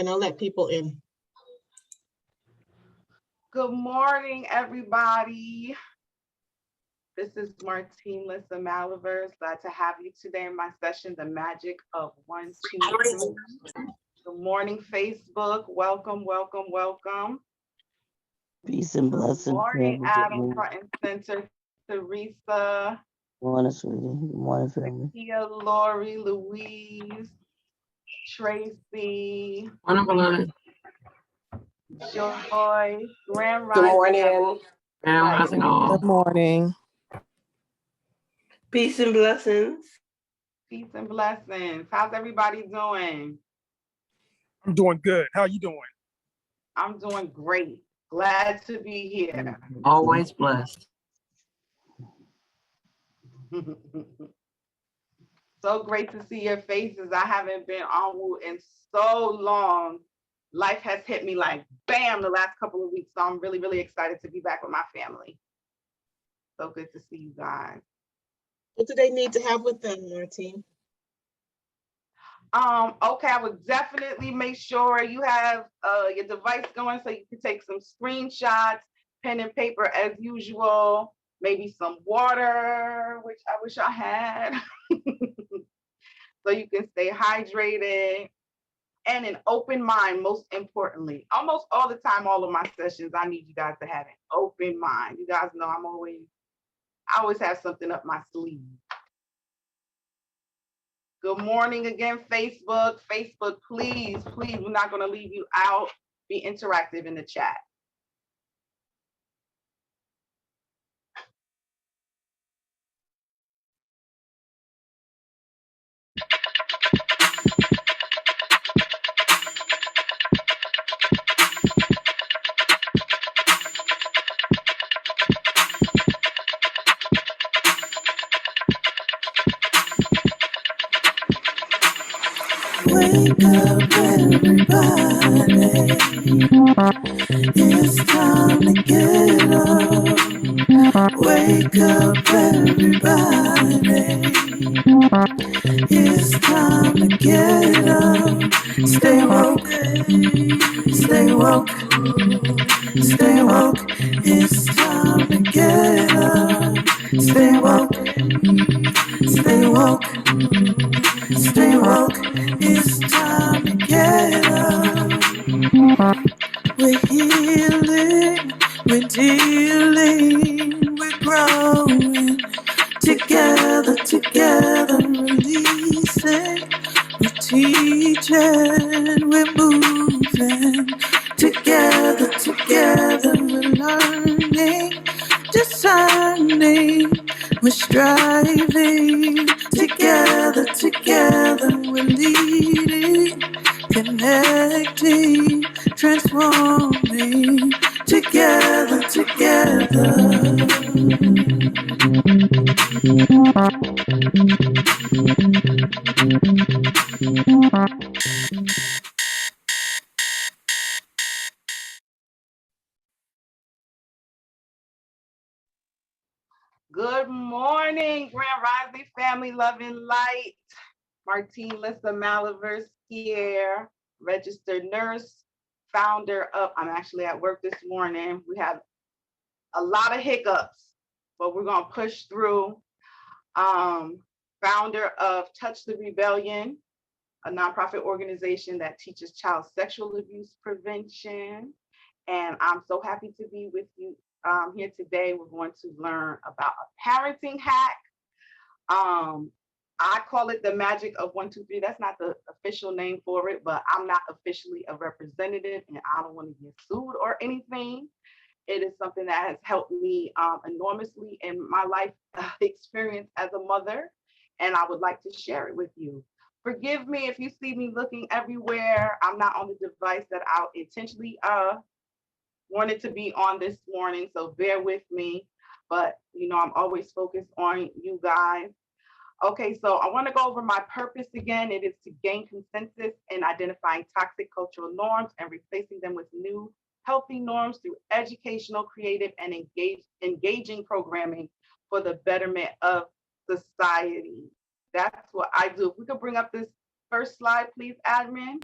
and I'll let people in. Good morning, everybody. This is Martine Malivers. Glad to have you today in my session, The Magic of 1, 2, 3. Good morning, Facebook. Welcome, welcome, welcome. Peace and blessings. Good morning, Adam, front and center. Teresa. Good morning, sweetie. Good morning, family. Kia, Lori, Louise, Tracy. Morning. Joy, Grand Good Rising. morning. Grand Rising all. Good morning. Peace and blessings. Peace and blessings. How's everybody doing? I'm doing good. How are you doing? I'm doing great. Glad to be here. Always blessed. So great to see your faces. I haven't been on Woo in so long. Life has hit me like bam the last couple of weeks. So I'm really, really excited to be back with my family. So good to see you guys. What do they need to have with them, Martine? Okay, I would definitely make sure you have your device going so you can take some screenshots, pen and paper as usual, maybe some water, which I wish I had, so you can stay hydrated, and an open mind, most importantly. Almost all the time, all of my sessions, I need you guys to have an open mind. You guys know I always have something up my sleeve. Good morning again, Facebook. Facebook, please, we're not going to leave you out. Be interactive in the chat. Wake up, everybody. It's time to get up. Wake up, everybody. It's time to get up. Stay woke, stay woke, stay woke. It's time to get up. Stay woke, stay woke, stay woke. It's time to get up. We're healing, we're dealing, we're growing. Together, releasing. We're teaching, we're moving. Together, we're learning, discerning. We're striving. Together, we're leading, connecting, transforming. Together. Good morning, Grand Rising family, love and light. Martine Malivers here, registered nurse, founder of, I'm actually at work this morning. We have a lot of hiccups, but we're gonna push through. Founder of Touch the Rebellion, a nonprofit organization that teaches child sexual abuse prevention. And I'm so happy to be with you here today. We're going to learn about a parenting hack. I call it the magic of 1, 2, 3. That's not the official name for it, but I'm not officially a representative and I don't want to get sued or anything. It is something that has helped me enormously in my life experience as a mother, and I would like to share it with you. Forgive me if you see me looking everywhere. I'm not on the device that I intentionally wanted to be on this morning, so bear with me. But I'm always focused on you guys. Okay, so I want to go over my purpose again. It is to gain consensus in identifying toxic cultural norms and replacing them with new healthy norms through educational, creative, and engaging programming for the betterment of society. That's what I do. If we could bring up this first slide, please, admin.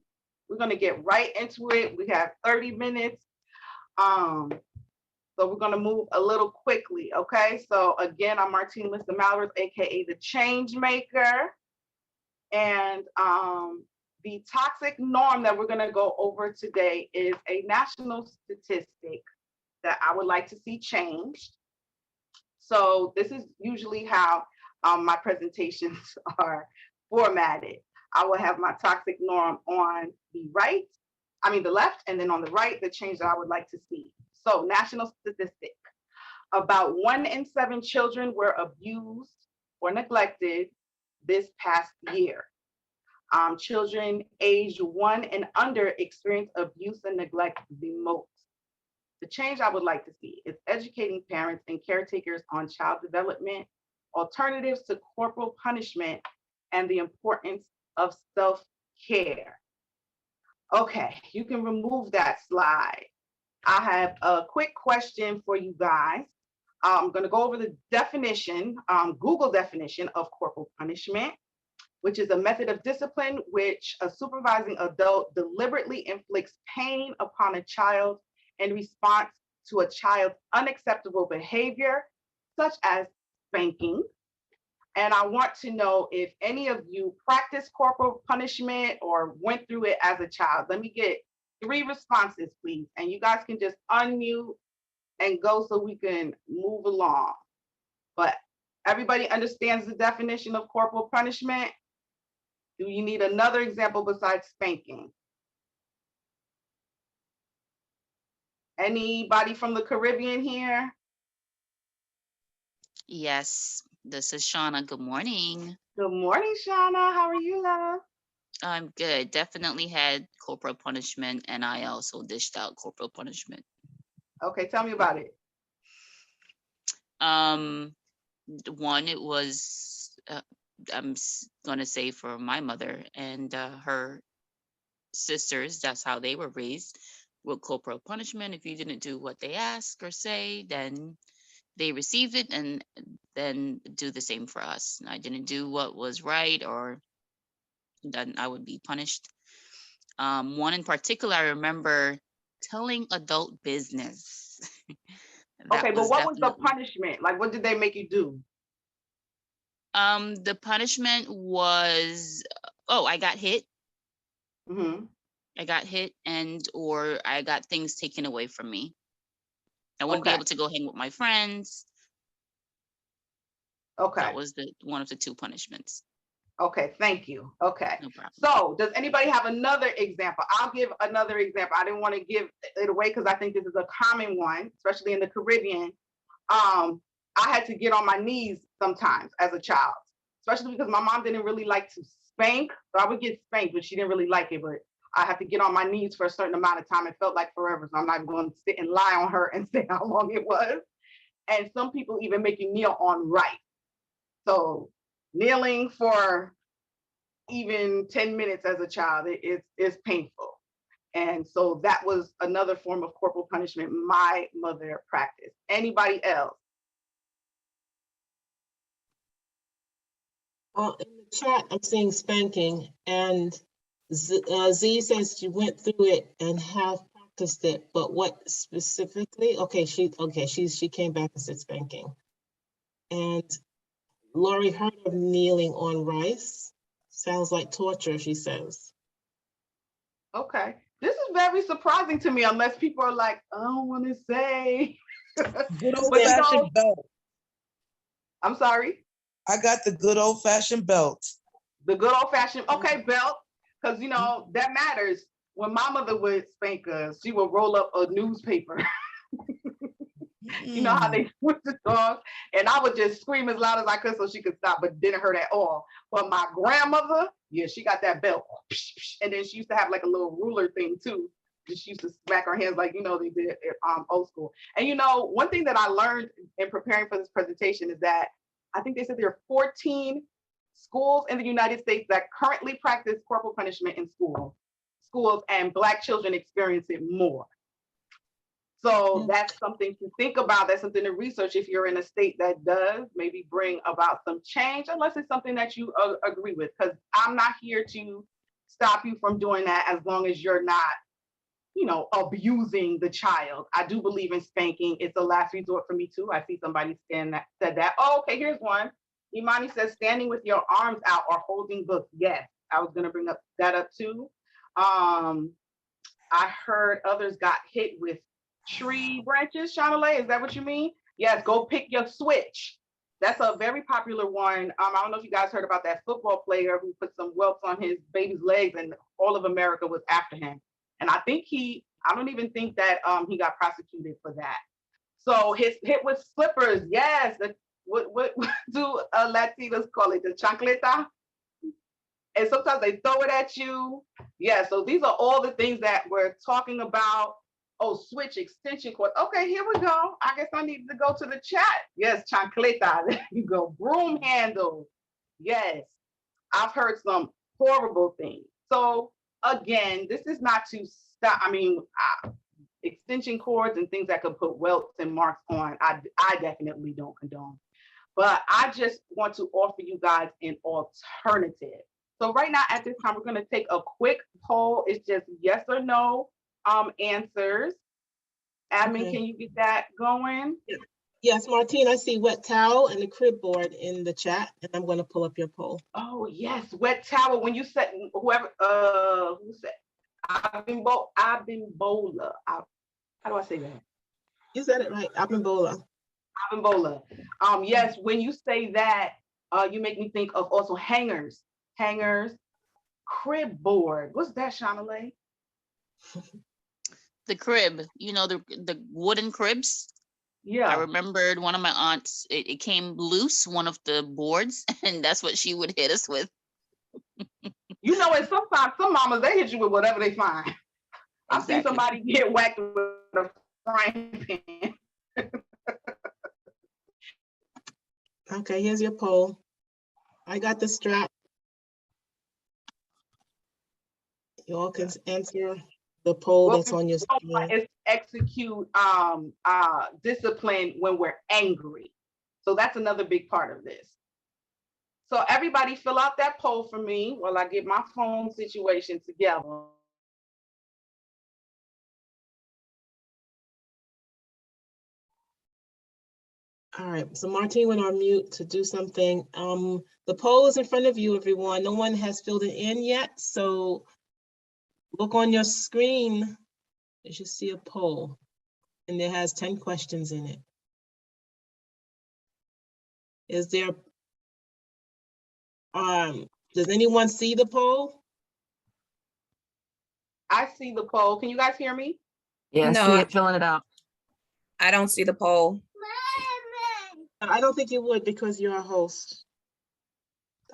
We're gonna get right into it. We have 30 minutes. So we're gonna move a little quickly, okay? So again, I'm Martine Malivers, AKA the Change Maker. And the toxic norm that we're gonna go over today is a national statistic that I would like to see changed. So this is usually how my presentations are formatted. I will have my toxic norm on the left, and then on the right, the change that I would like to see. So national statistic, about 1 in 7 children were abused or neglected this past year. Children aged 1 and under experience abuse and neglect the most. The change I would like to see is educating parents and caretakers on child development, alternatives to corporal punishment, and the importance of self-care. Okay, you can remove that slide. I have a quick question for you guys. I'm going to go over the definition, Google definition of corporal punishment, which is a method of discipline which a supervising adult deliberately inflicts pain upon a child in response to a child's unacceptable behavior, such as spanking. And I want to know if any of you practiced corporal punishment or went through it as a child. Let me get 3 responses, please. And you guys can just unmute and go so we can move along. But everybody understands the definition of corporal punishment? Do you need another example besides spanking? Anybody from the Caribbean here? Yes, this is Shauna. Good morning. Good morning, Shauna. How are you, love? I'm good. Definitely had corporal punishment, and I also dished out corporal punishment. Okay, tell me about it. One, it was I'm gonna say for my mother and her sisters. That's how they were raised, with corporal punishment. If you didn't do what they ask or say, then they receive it, and then do the same for us. I didn't do what was right, or then I would be punished. One in particular, I remember telling adult business. Okay, but what was the punishment? Like, what did they make you do? The punishment was, I got hit. Mm-hmm. I got hit, or I got things taken away from me. I wouldn't be able to go hang with my friends. Okay. That was one of the 2 punishments. Okay, thank you. Okay. No problem. So does anybody have another example? I'll give another example. I didn't want to give it away because I think this is a common one, especially in the Caribbean. I had to get on my knees sometimes as a child, especially because my mom didn't really like to spank. So I would get spanked, but she didn't really like it. But I had to get on my knees for a certain amount of time. It felt like forever. So I'm not going to sit and lie on her and say how long it was. And some people even make you kneel on right. So kneeling for even 10 minutes as a child, it's painful. And so that was another form of corporal punishment my mother practiced. Anybody else? In the chat, I'm seeing spanking, and Z says she went through it and have practiced it, but what specifically? She came back and said spanking. And Lori heard of kneeling on rice. Sounds like torture, she says. Okay. This is very surprising to me, unless people are like, I don't want to say. Good old-fashioned belt. I'm sorry? I got the good old-fashioned belt. The good old-fashioned, okay, belt, because, that matters. When my mother would spank us, she would roll up a newspaper. You know how they switch the dogs? And I would just scream as loud as I could so she could stop, but didn't hurt at all. But my grandmother, yeah, she got that belt. And then she used to have like a little ruler thing too. She used to smack her hands like, they did at old school. And one thing that I learned in preparing for this presentation is that I think they said there are 14 schools in the United States that currently practice corporal punishment in schools, and Black children experience it more. So that's something to think about. That's something to research if you're in a state that does maybe bring about some change, unless it's something that you agree with, because I'm not here to stop you from doing that as long as you're not, abusing the child. I do believe in spanking. It's a last resort for me too. I see somebody said that. Oh, okay, here's one. Imani says standing with your arms out or holding books. Yes, I was gonna bring that up too. I heard others got hit with tree branches. Shanalay, is that what you mean? Yes, go pick your switch. That's a very popular one. I don't know if you guys heard about that football player who put some welts on his baby's legs and all of America was after him. And I don't even think that he got prosecuted for that. So his hit with slippers, yes. What do Latinos call it? The chancleta? And sometimes they throw it at you. Yeah, so these are all the things that we're talking about. Oh, switch extension cord. Okay, here we go. I guess I need to go to the chat. Yes, chancleta. There you go. Broom handle. Yes, I've heard some horrible things. So again, this is not to stop. Extension cords and things that could put welts and marks on, I definitely don't condone. But I just want to offer you guys an alternative. So right now at this time, we're going to take a quick poll. It's just yes or no answers. Admin, Okay. can you get that going? Yes, Martine, I see wet towel and the crib board in the chat, and I'm going to pull up your poll. Oh yes, wet towel. When you said whoever who said Abimbola. How do I say that? You said it right, Abimbola. Abimbola. Yes, when you say that, you make me think of also hangers, crib board. What's that, Shanalay? The crib, the wooden cribs. I Yeah. remembered one of my aunts, it came loose, one of the boards, and that's what she would hit us with. And sometimes some mamas, they hit you with whatever they find. I've seen Exactly. somebody get whacked with a frying pan. Okay, here's your poll. I got the strap. You all can answer the poll that's on your screen. Is execute discipline when we're angry. So that's another big part of this. So everybody fill out that poll for me while I get my phone situation together. All right, so Martine went on mute to do something. The poll is in front of you, everyone. No one has filled it in yet, so look on your screen. You should see a poll, and it has 10 questions in it. Is there, does anyone see the poll? I see the poll. Can you guys hear me? Yeah, No, see it filling it out. I don't see the poll. I don't think you would because you're a host.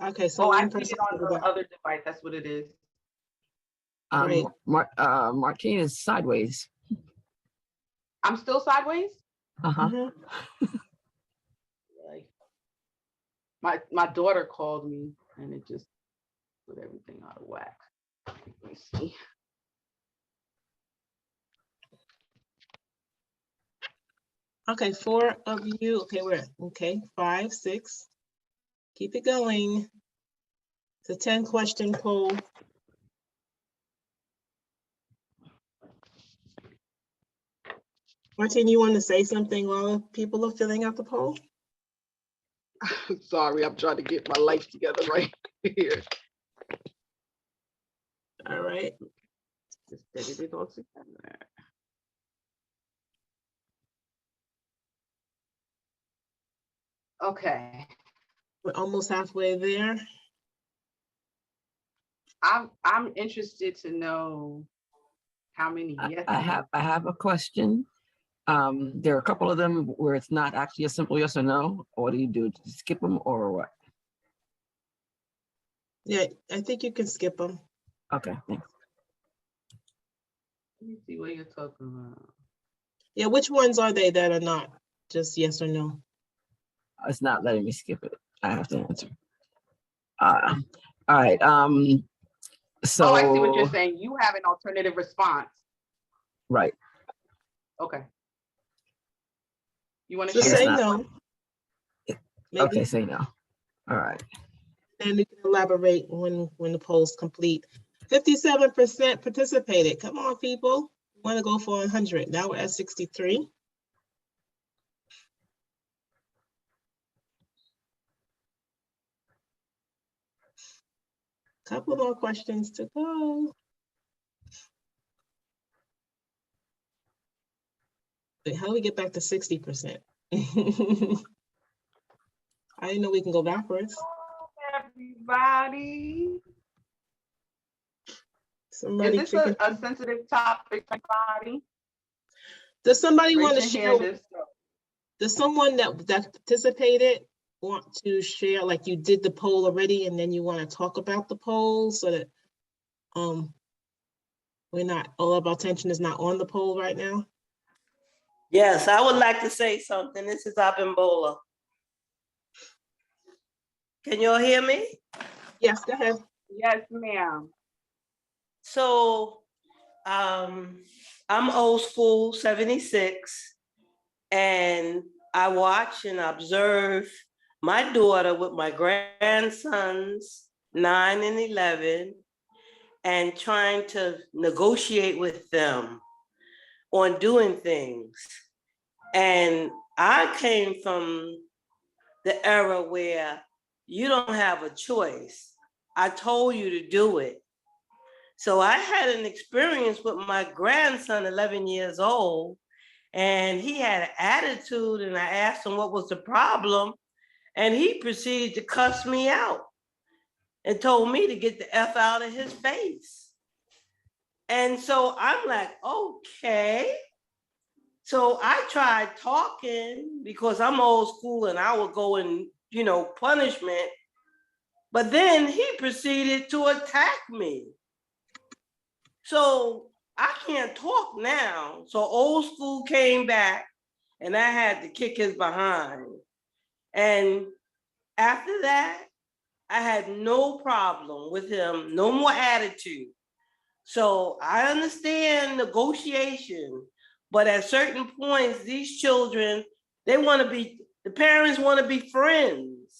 Okay, so I one see person it on filled the it out. other device. That's what it is. Great. Martine is sideways. I'm still sideways? Uh-huh. Mhm. Like, my daughter called me and it just put everything out of whack. Let me see. Okay, 4 of you. Okay, 5, 6. Keep it going. It's a 10-question poll. Martine, you want to say something while people are filling out the poll? Sorry, I'm trying to get my life together right here. All right. Just get it all together. Okay. We're almost halfway there. I'm interested to know how many yes. I have a question. There are a couple of them where it's not actually a simple yes or no. What do you do? Skip them or what? Yeah, I think you can skip them. Okay, thanks. Let me see what you're talking about. Yeah, which ones are they that are not just yes or no? It's not letting me skip it. I have to answer. All right. So I see what you're saying. You have an alternative response. right. Okay. You want to Just share? say not- no. Maybe, Okay, say no. All right. and you can elaborate when the poll's complete. 57% participated. Come on, people. Want to go for 100. Now we're at 63. Couple more questions to go. Wait, how do we get back to 60%? I didn't know we can go backwards. Everybody. Somebody Is this a sensitive topic, everybody? Does somebody want to Raise your share? hand if so. Does someone that participated want to share, like you did the poll already, and then you want to talk about the poll so that we're not, all of our attention is not on the poll right now? Yes, I would like to say something. This is Abimbola. Can you all hear me? Yes, go ahead. Yes, ma'am. So I'm old school, 76, and I watch and observe my daughter with my grandsons, 9 and 11, and trying to negotiate with them on doing things. And I came from the era where you don't have a choice. I told you to do it. So I had an experience with my grandson, 11 years old, and he had an attitude, and I asked him what was the problem, and he proceeded to cuss me out and told me to get the F out of his face. And so I'm like, okay. So I tried talking because I'm old school and I would go in, punishment. But then he proceeded to attack me. So I can't talk now. So old school came back and I had to kick his behind. And after that, I had no problem with him, no more attitude. So I understand negotiation, but at certain points, these children, the parents want to be friends.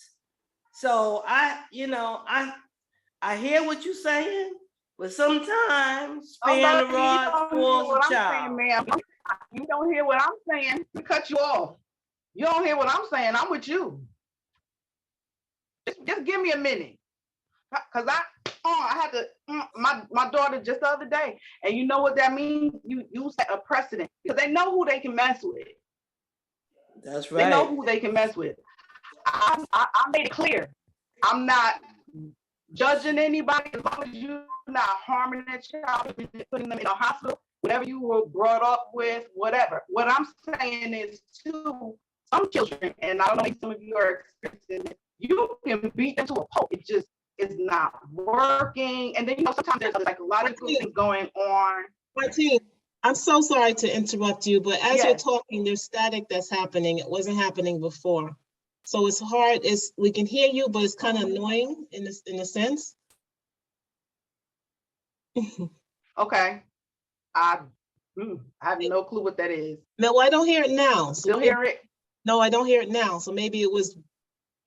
So I hear what you're saying, but sometimes span the rod spoils the child. You don't hear what I'm saying. We cut you off. You don't hear what I'm saying. I'm with you. Just give me a minute. Cause I had to my daughter just the other day, and you know what that means? You set a precedent because they know who they can mess with. That's right. They know who they can mess with. I made it clear. I'm not judging anybody as long as you're not harming that child, putting them in a hospital, whatever you were brought up with, whatever. What I'm saying is to some children, and I don't know if some of you are experiencing it, you can beat them to a pulp. It just is not working. And then, sometimes there's like a lot of good things going on. Martine, I'm so sorry to interrupt you, but as you're talking, there's static that's happening. It wasn't happening before. So it's hard, we can hear you, but it's kind of annoying in a sense. Okay. I have no clue what that is. No, I don't hear it now. Still hear it? No, I don't hear it now. So maybe it was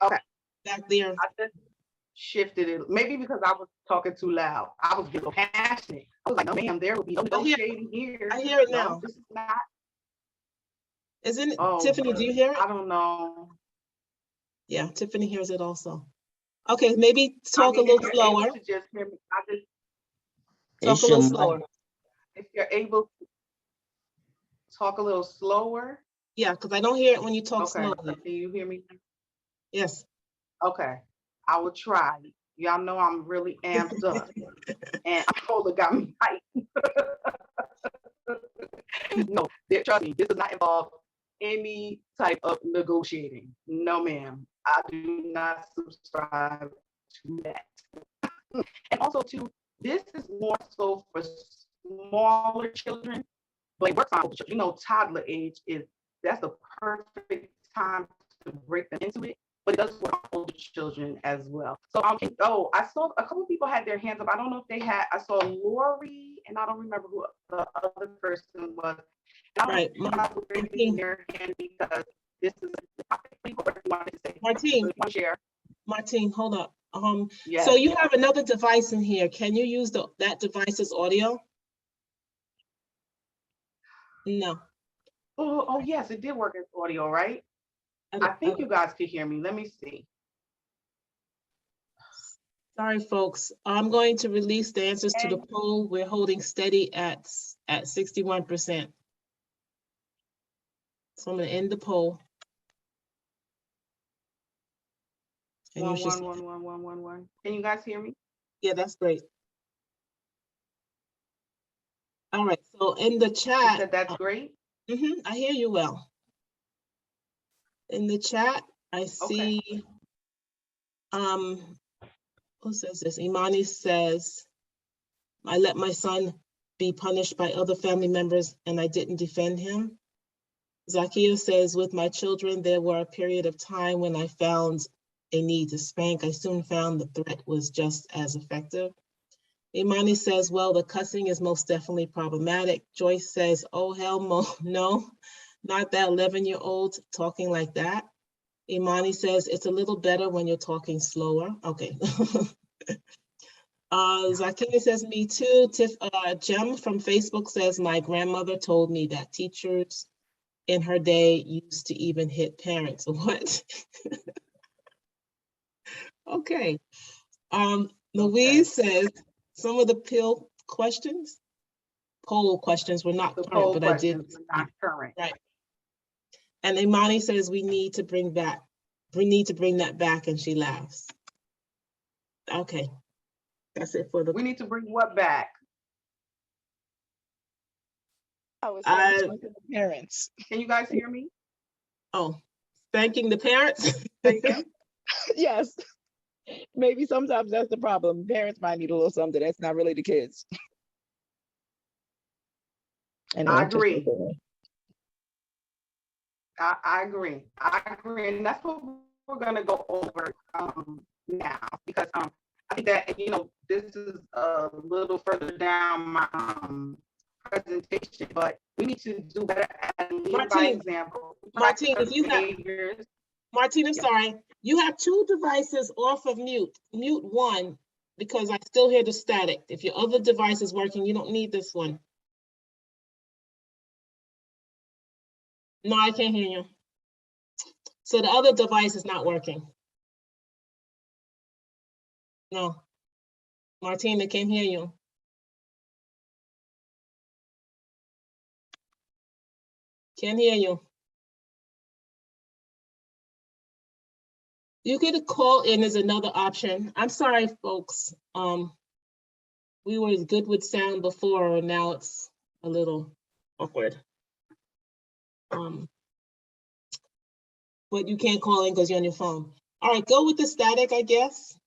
back there. I just shifted it. Maybe because I was talking too loud. I was getting passionate. I was like, no, ma'am, there will be no negotiating here. I hear it now. No, this is not. Isn't it? Tiffany, do you hear it? I don't know. Yeah, Tiffany hears it also. Okay, maybe talk a little slower. Just hear me. Talk a little slower. If you're able to talk a little slower. Yeah, because I don't hear it when you talk slowly. Can you hear me? Yes. Okay, I will try. Y'all know I'm really amped up, and Paula got me hyped. No, trust me, this does not involve any type of negotiating. No, ma'am, I do not subscribe to that. And also, this is more so for smaller children, but it works on children. Toddler age that's the perfect time to break them into it. But it does work on older children as well. So I saw a couple of people had their hands up. I don't know if they had. I saw Lori, and I don't remember who the other person was. Right. Their hand because this is a topic you wanted to say. Martine, hold up. Yes. So you have another device in here. Can you use that device's audio? No. Oh, yes, it did work as audio, right? I think you guys could hear me. Let me see. Sorry, folks. I'm going to release the answers to the poll. We're holding steady at 61%. So I'm going to end the poll. And you should, 1111111. Can you guys hear me? yeah, that's great. All right. So in the You chat, said that's great. I hear you well. In the chat, I see. Who says this? Imani says, I let my son be punished by other family members and I didn't defend him. Zakia says, with my children, there were a period of time when I found a need to spank. I soon found the threat was just as effective. Imani says, well, the cussing is most definitely problematic. Joyce says, oh, hell no, not that 11-year-old talking like that. Imani says, it's a little better when you're talking slower. Okay. Zakia says, me too. Jem from Facebook says, my grandmother told me that teachers in her day used to even hit parents. What? Okay. Louise says, some of the poll questions were not current, but I did. Not current. Right. And Imani says, we need to bring that back, and she laughs. Okay. That's it for the. We need to bring what back? I was saying spanking the parents. Can you guys hear me? Oh, spanking the parents? Yes. Maybe sometimes that's the problem. Parents might need a little something that's not really the kids. Anyway, I agree. I agree. I agree. And that's what we're going to go over now, because I think that, this is a little further down my presentation, but we need to do better at leading by example. Martine, if you have, Martine, I'm sorry. You have two devices off of mute. Mute one, because I still hear the static. If your other device is working, you don't need this one. No, I can't hear you. So the other device is not working. No. Martine, I can't hear you. Can't hear you. You can call in as another option. I'm sorry, folks. We were good with sound before, and now it's a little awkward. But you can't call in because you're on your phone. All right, go with the static, I guess.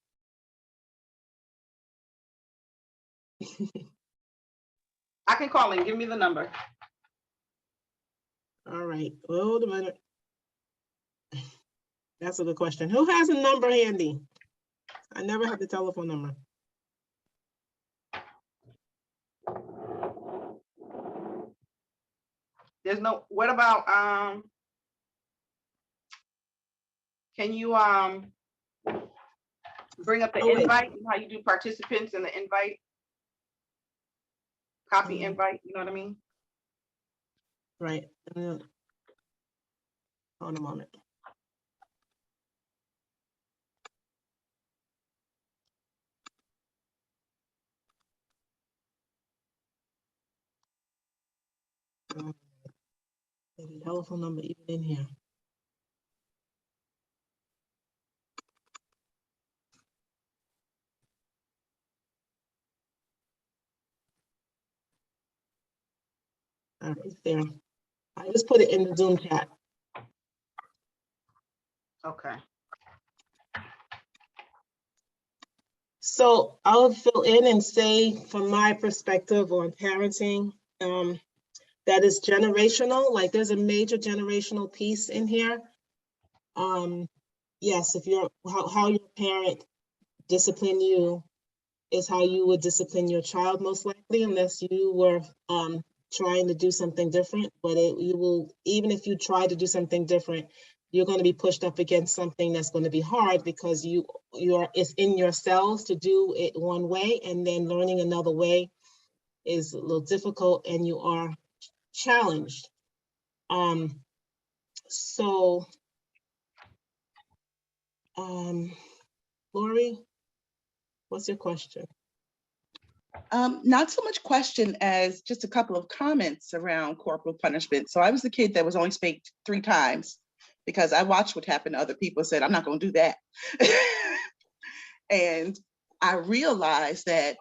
I can call in. Give me the number. All right, hold a minute. That's a good question. Who has a number handy? I never have the telephone number. There's no, what about, can you bring up the invite? You know how you do participants in the invite? Copy invite, you know what I mean? Right. Hold a moment. The telephone number even in here. All right, it's there. I just put it in the Zoom chat. Okay. So I'll fill in and say from my perspective on parenting, that is generational. Like there's a major generational piece in here. Yes, if you're how your parent discipline you is how you would discipline your child, most likely, unless you were trying to do something different. But you will, even if you try to do something different, you're going to be pushed up against something that's going to be hard because it's in yourselves to do it one way, and then learning another way is a little difficult, and you are challenged. So, Lori, what's your question? Not so much question as just a couple of comments around corporal punishment. So I was the kid that was only spanked 3 times because I watched what happened to other people and said, I'm not going to do that. And I realized that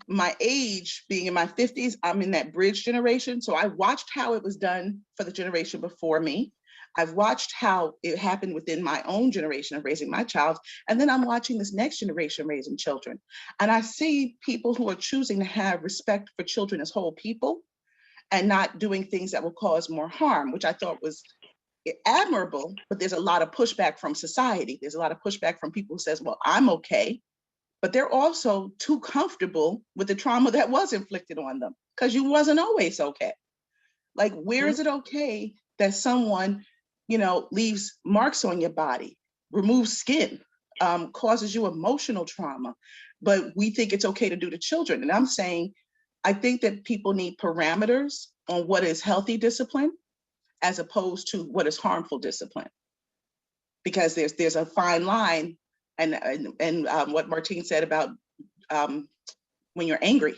my age, being in my 50s, I'm in that bridge generation. So I watched how it was done for the generation before me. I've watched how it happened within my own generation of raising my child. And then I'm watching this next generation raising children. And I see people who are choosing to have respect for children as whole people and not doing things that will cause more harm, which I thought was admirable, but there's a lot of pushback from society. There's a lot of pushback from people who says, well, I'm okay. But they're also too comfortable with the trauma that was inflicted on them because you wasn't always okay. Like, where is it okay that someone, leaves marks on your body, removes skin, causes you emotional trauma, but we think it's okay to do to children? And I'm saying, I think that people need parameters on what is healthy discipline as opposed to what is harmful discipline, because there's a fine line. And what Martine said about when you're angry.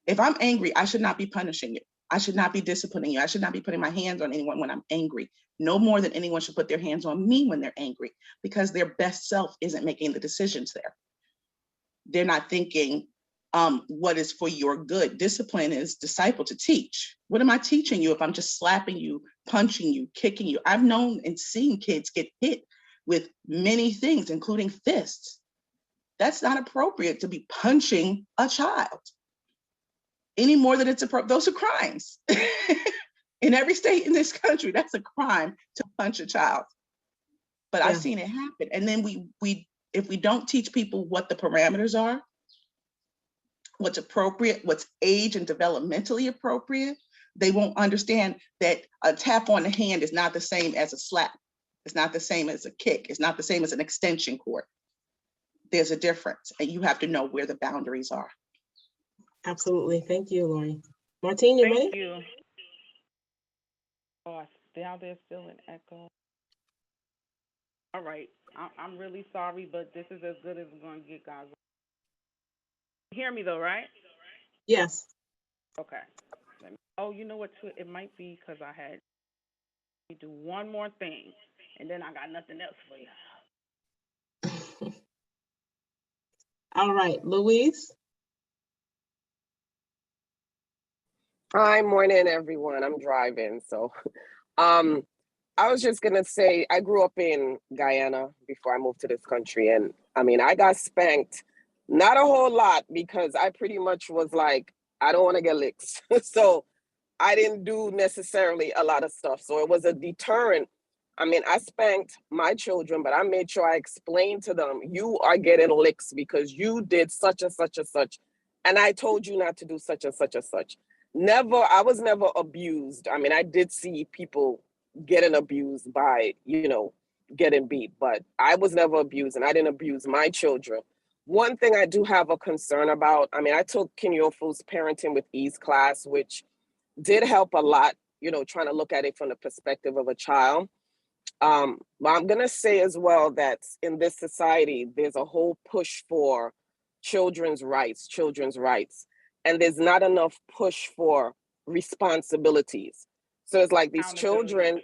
If I'm angry, I should not be punishing you. I should not be disciplining you. I should not be putting my hands on anyone when I'm angry. No more than anyone should put their hands on me when they're angry, because their best self isn't making the decisions there. They're not thinking what is for your good. Discipline is disciple to teach. What am I teaching you if I'm just slapping you, punching you, kicking you? I've known and seen kids get hit with many things, including fists. That's not appropriate to be punching a child any more than it's appropriate. Those are crimes. In every state in this country, that's a crime to punch a child. But I've seen it happen. And then if we don't teach people what the parameters are, what's appropriate, what's age and developmentally appropriate, they won't understand that a tap on the hand is not the same as a slap. It's not the same as a kick. It's not the same as an extension cord. There's a difference, and you have to know where the boundaries are. Absolutely. Thank you, Lori. Martine, you ready? Thank you. Oh, down there still an echo. All right. I'm really sorry, but this is as good as we're going to get, guys. You hear me, though, right? Yes. Okay. Oh, you know what? It might be because I had to do one more thing, and then I got nothing else for you. All right, Louise. Hi, morning, everyone. I'm driving, so I was just gonna say I grew up in Guyana before I moved to this country, and I mean I got spanked, not a whole lot because I pretty much was like, I don't want to get licks, so I didn't do necessarily a lot of stuff. So it was a deterrent. I mean, I spanked my children, but I made sure I explained to them, you are getting licks because you did such and such and such, and I told you not to do such and such and such. I was never abused. I mean, I did see people getting abused by, getting beat, but I was never abused, and I didn't abuse my children. One thing I do have a concern about, I mean, I took Kinyofu's Parenting with Ease class, which did help a lot, trying to look at it from the perspective of a child. But I'm going to say as well that in this society, there's a whole push for children's rights. And there's not enough push for responsibilities. So it's like these children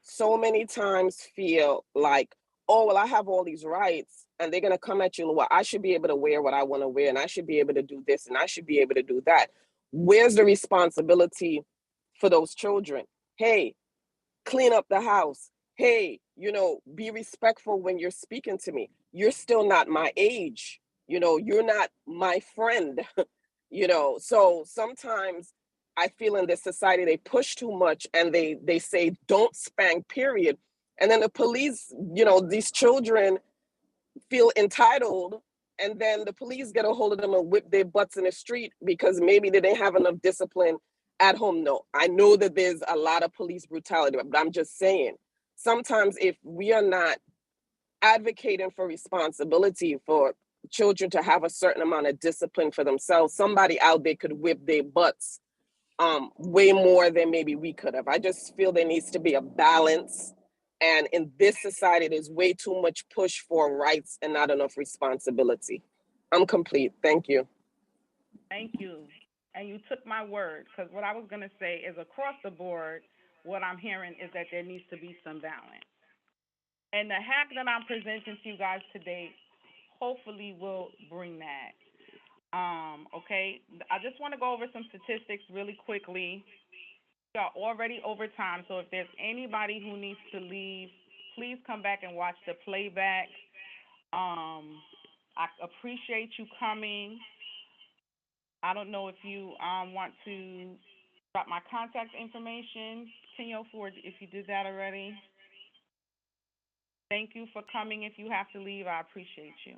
so many times feel like, oh, well, I have all these rights, and they're going to come at you, well, I should be able to wear what I want to wear, and I should be able to do this, and I should be able to do that. Where's the responsibility for those children? Hey, clean up the house. Hey, be respectful when you're speaking to me. You're still not my age. You're not my friend. So sometimes I feel in this society, they push too much and they say, don't spank, period. And then the police, these children feel entitled, and then the police get a hold of them and whip their butts in the street because maybe they didn't have enough discipline at home. No, I know that there's a lot of police brutality, but I'm just saying, sometimes if we are not advocating for responsibility for children to have a certain amount of discipline for themselves, somebody out there could whip their butts way more than maybe we could have. I just feel there needs to be a balance. And in this society, there's way too much push for rights and not enough responsibility. I'm complete. Thank you. Thank you. And you took my word, because what I was going to say is across the board, what I'm hearing is that there needs to be some balance. And the hack that I'm presenting to you guys today hopefully will bring that. Okay, I just want to go over some statistics really quickly. We are already over time, so if there's anybody who needs to leave, please come back and watch the playback. I appreciate you coming. I don't know if you want to drop my contact information, Kenyo, for if you did that already. Thank you for coming. If you have to leave, I appreciate you.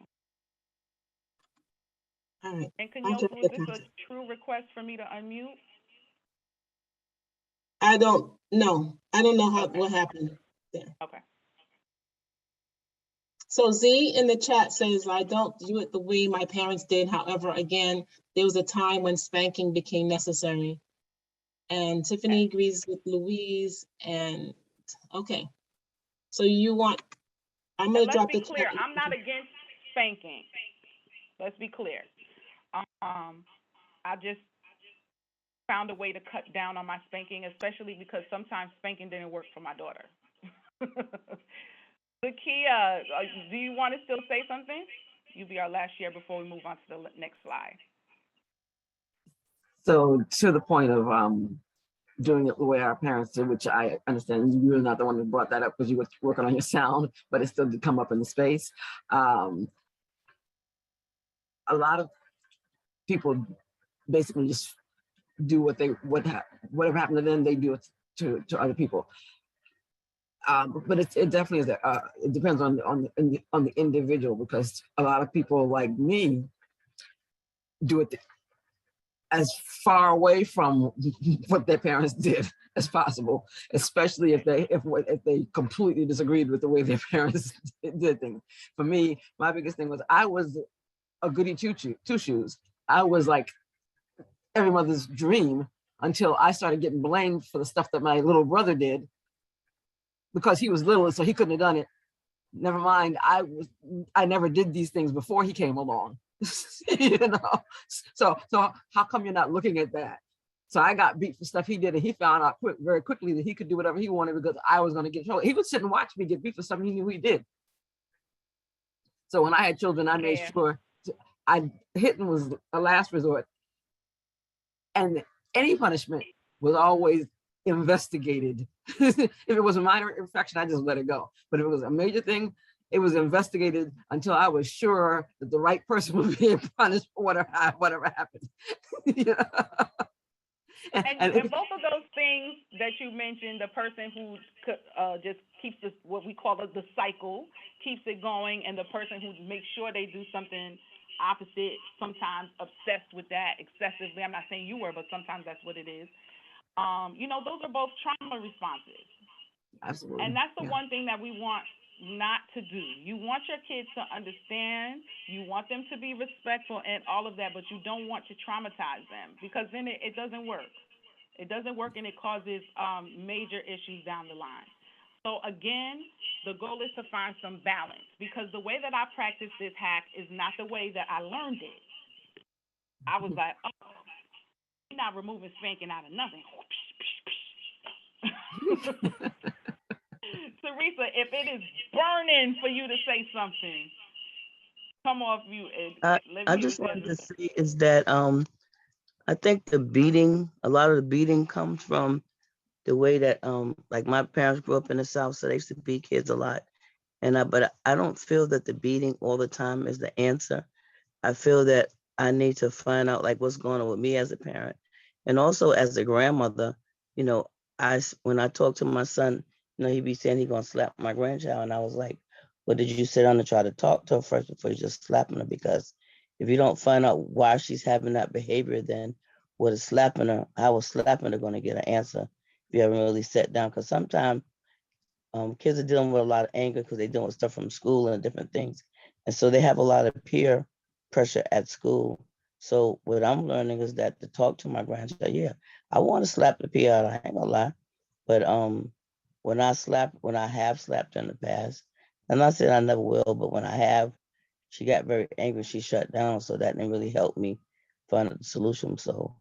All right. And Kenyo, is this a true request for me to unmute? I don't know. I don't know what happened there. Okay. So Z in the chat says, I don't do it the way my parents did. However, again, there was a time when spanking became necessary. And Tiffany agrees with Louise. And okay. So you want, I'm going to drop the Let's be clear. I'm not against spanking. Let's be clear. I just found a way to cut down on my spanking, especially because sometimes spanking didn't work for my daughter. Zakia, do you want to still say something? You'll be our last year before we move on to the next slide. So to the point of doing it the way our parents did, which I understand you're not the one who brought that up because you were working on your sound, but it still did come up in the space. A lot of people basically just do whatever happened to them, they do it to other people. But it definitely is. It depends on the individual, because a lot of people like me do it as far away from what their parents did as possible, especially if they completely disagreed with the way their parents did things. For me, my biggest thing was I was a goody two shoes. I was like every mother's dream until I started getting blamed for the stuff that my little brother did because he was little, so he couldn't have done it. Never mind, I never did these things before he came along. You know, so how come you're not looking at that? So I got beat for stuff he did, and he found out very quickly that he could do whatever he wanted because I was going to get in trouble. He would sit and watch me get beat for something he knew he did. So when I had children, I made sure hitting was a last resort, and any punishment was always investigated. If it was a minor infraction, I just let it go. But if it was a major thing, it was investigated until I was sure that the right person was being punished for whatever happened. You know? And both of those things that you mentioned, the person who just keeps what we call the cycle, keeps it going, and the person who makes sure they do something opposite, sometimes obsessed with that excessively. I'm not saying you were, but sometimes that's what it is. Those are both trauma responses. Absolutely. And that's the one thing that we want not to do. You want your kids to understand, you want them to be respectful and all of that, but you don't want to traumatize them, because then it doesn't work. It doesn't work, and it causes major issues down the line. So again, the goal is to find some balance, because the way that I practice this hack is not the way that I learned it. I was like, oh, you're not removing spanking out of nothing. Teresa, if it is burning for you to say something, come off mute. I just wanted to say is that I think a lot of the beating comes from the way that like my parents grew up in the South, so they used to beat kids a lot. But I don't feel that the beating all the time is the answer. I feel that I need to find out like what's going on with me as a parent. And also as a grandmother, when I talk to my son, he'd be saying he's gonna slap my grandchild. And I was like, well, did you sit down and try to talk to her first before you just slapping her? Because if you don't find out why she's having that behavior, then what is slapping her, how is slapping her gonna get an answer if you haven't really sat down? Because sometimes kids are dealing with a lot of anger because they're doing stuff from school and different things. And so they have a lot of peer pressure at school. So what I'm learning is that to talk to my grandchild, yeah, I want to slap the pee out, I ain't gonna lie. But when I have slapped her in the past, I'm not saying I never will, but when I have, she got very angry, she shut down. So that didn't really help me find a solution. So,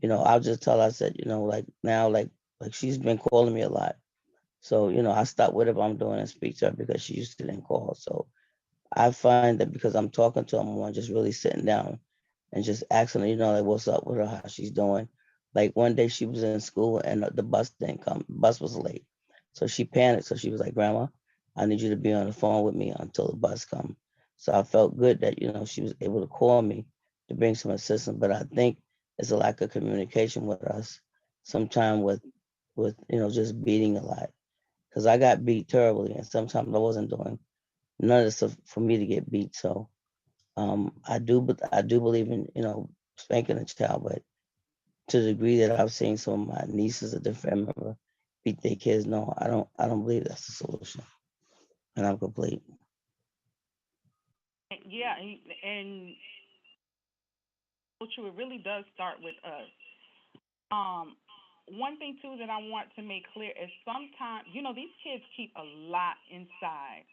I'll just tell her, I said, like now, like she's been calling me a lot. So, I stop whatever I'm doing and speak to her because she used to then call. So I find that because I'm talking to her more, just really sitting down and just asking her, like what's up with her, how she's doing. Like one day she was in school and the bus didn't come. The bus was late. So she panicked. So she was like, Grandma, I need you to be on the phone with me until the bus comes. So I felt good that, she was able to call me to bring some assistance. But I think it's a lack of communication with us, sometime with just beating a lot. Because I got beat terribly and sometimes I wasn't doing none of this stuff for me to get beat. So I do believe in spanking a child, but to the degree that I've seen some of my nieces or different family member beat their kids, no, I don't believe that's the solution. And I'm complete. Yeah, and so true. It really does start with us. Um, One thing too that I want to make clear is sometimes, these kids keep a lot inside.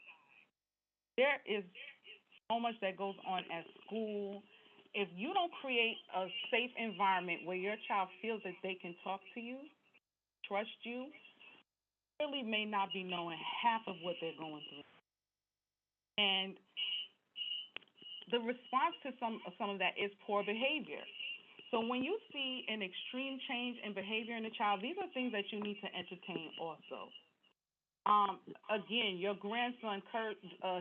There is so much that goes on at school. If you don't create a safe environment where your child feels that they can talk to you, trust you, really may not be knowing half of what they're going through. And the response to some of that is poor behavior. So when you see an extreme change in behavior in a child, these are things that you need to entertain also. Again, your grandson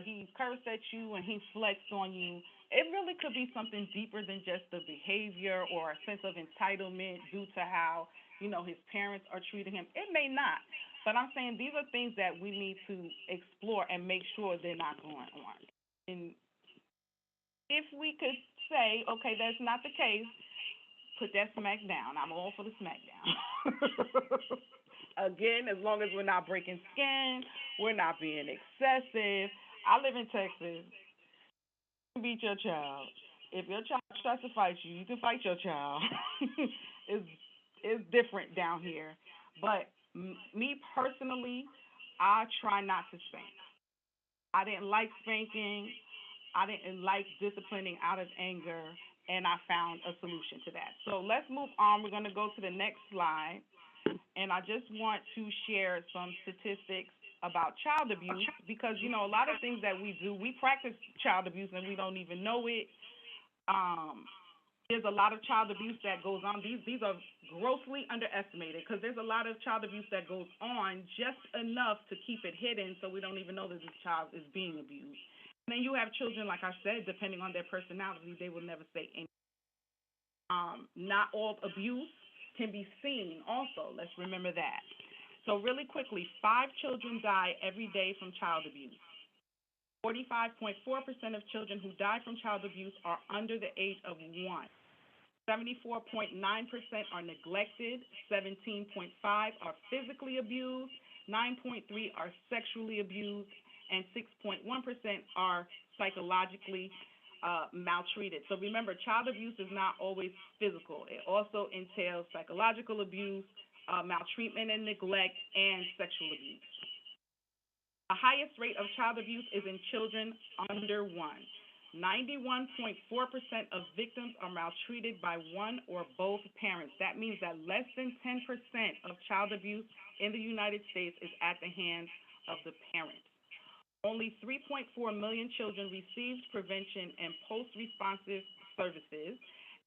he cursed at you and he flexed on you. It really could be something deeper than just the behavior or a sense of entitlement due to how his parents are treating him. It may not, but I'm saying these are things that we need to explore and make sure they're not going on. And if we could say, okay, that's not the case, put that smack down. I'm all for the smack down. Again, as long as we're not breaking skin, we're not being excessive. I live in Texas. You can beat your child. If your child tries to fight you, you can fight your child. it's it's different down here. But me personally, I try not to spank. I didn't like spanking. I didn't like disciplining out of anger, and I found a solution to that. So let's move on. We're going to go to the next slide, and I just want to share some statistics about child abuse because a lot of things that we do, we practice child abuse and we don't even know it. Um, there's a lot of child abuse that goes on. These are grossly underestimated because there's a lot of child abuse that goes on just enough to keep it hidden so we don't even know that this child is being abused. And then you have children, like I said, depending on their personality, they will never say anything. Not all abuse can be seen also. Let's remember that. So really quickly, 5 children die every day from child abuse. 45.4% of children who die from child abuse are under the age of 1. 74.9% are neglected, 17.5 are physically abused, 9.3 are sexually abused, and 6.1% are psychologically maltreated. So remember, child abuse is not always physical. It also entails psychological abuse, maltreatment and neglect, and sexual abuse. The highest rate of child abuse is in children under 1. 91.4% of victims are maltreated by one or both parents. That means that less than 10% of child abuse in the United States is at the hands of the parents. Only 3.4 million children received prevention and post-responsive services.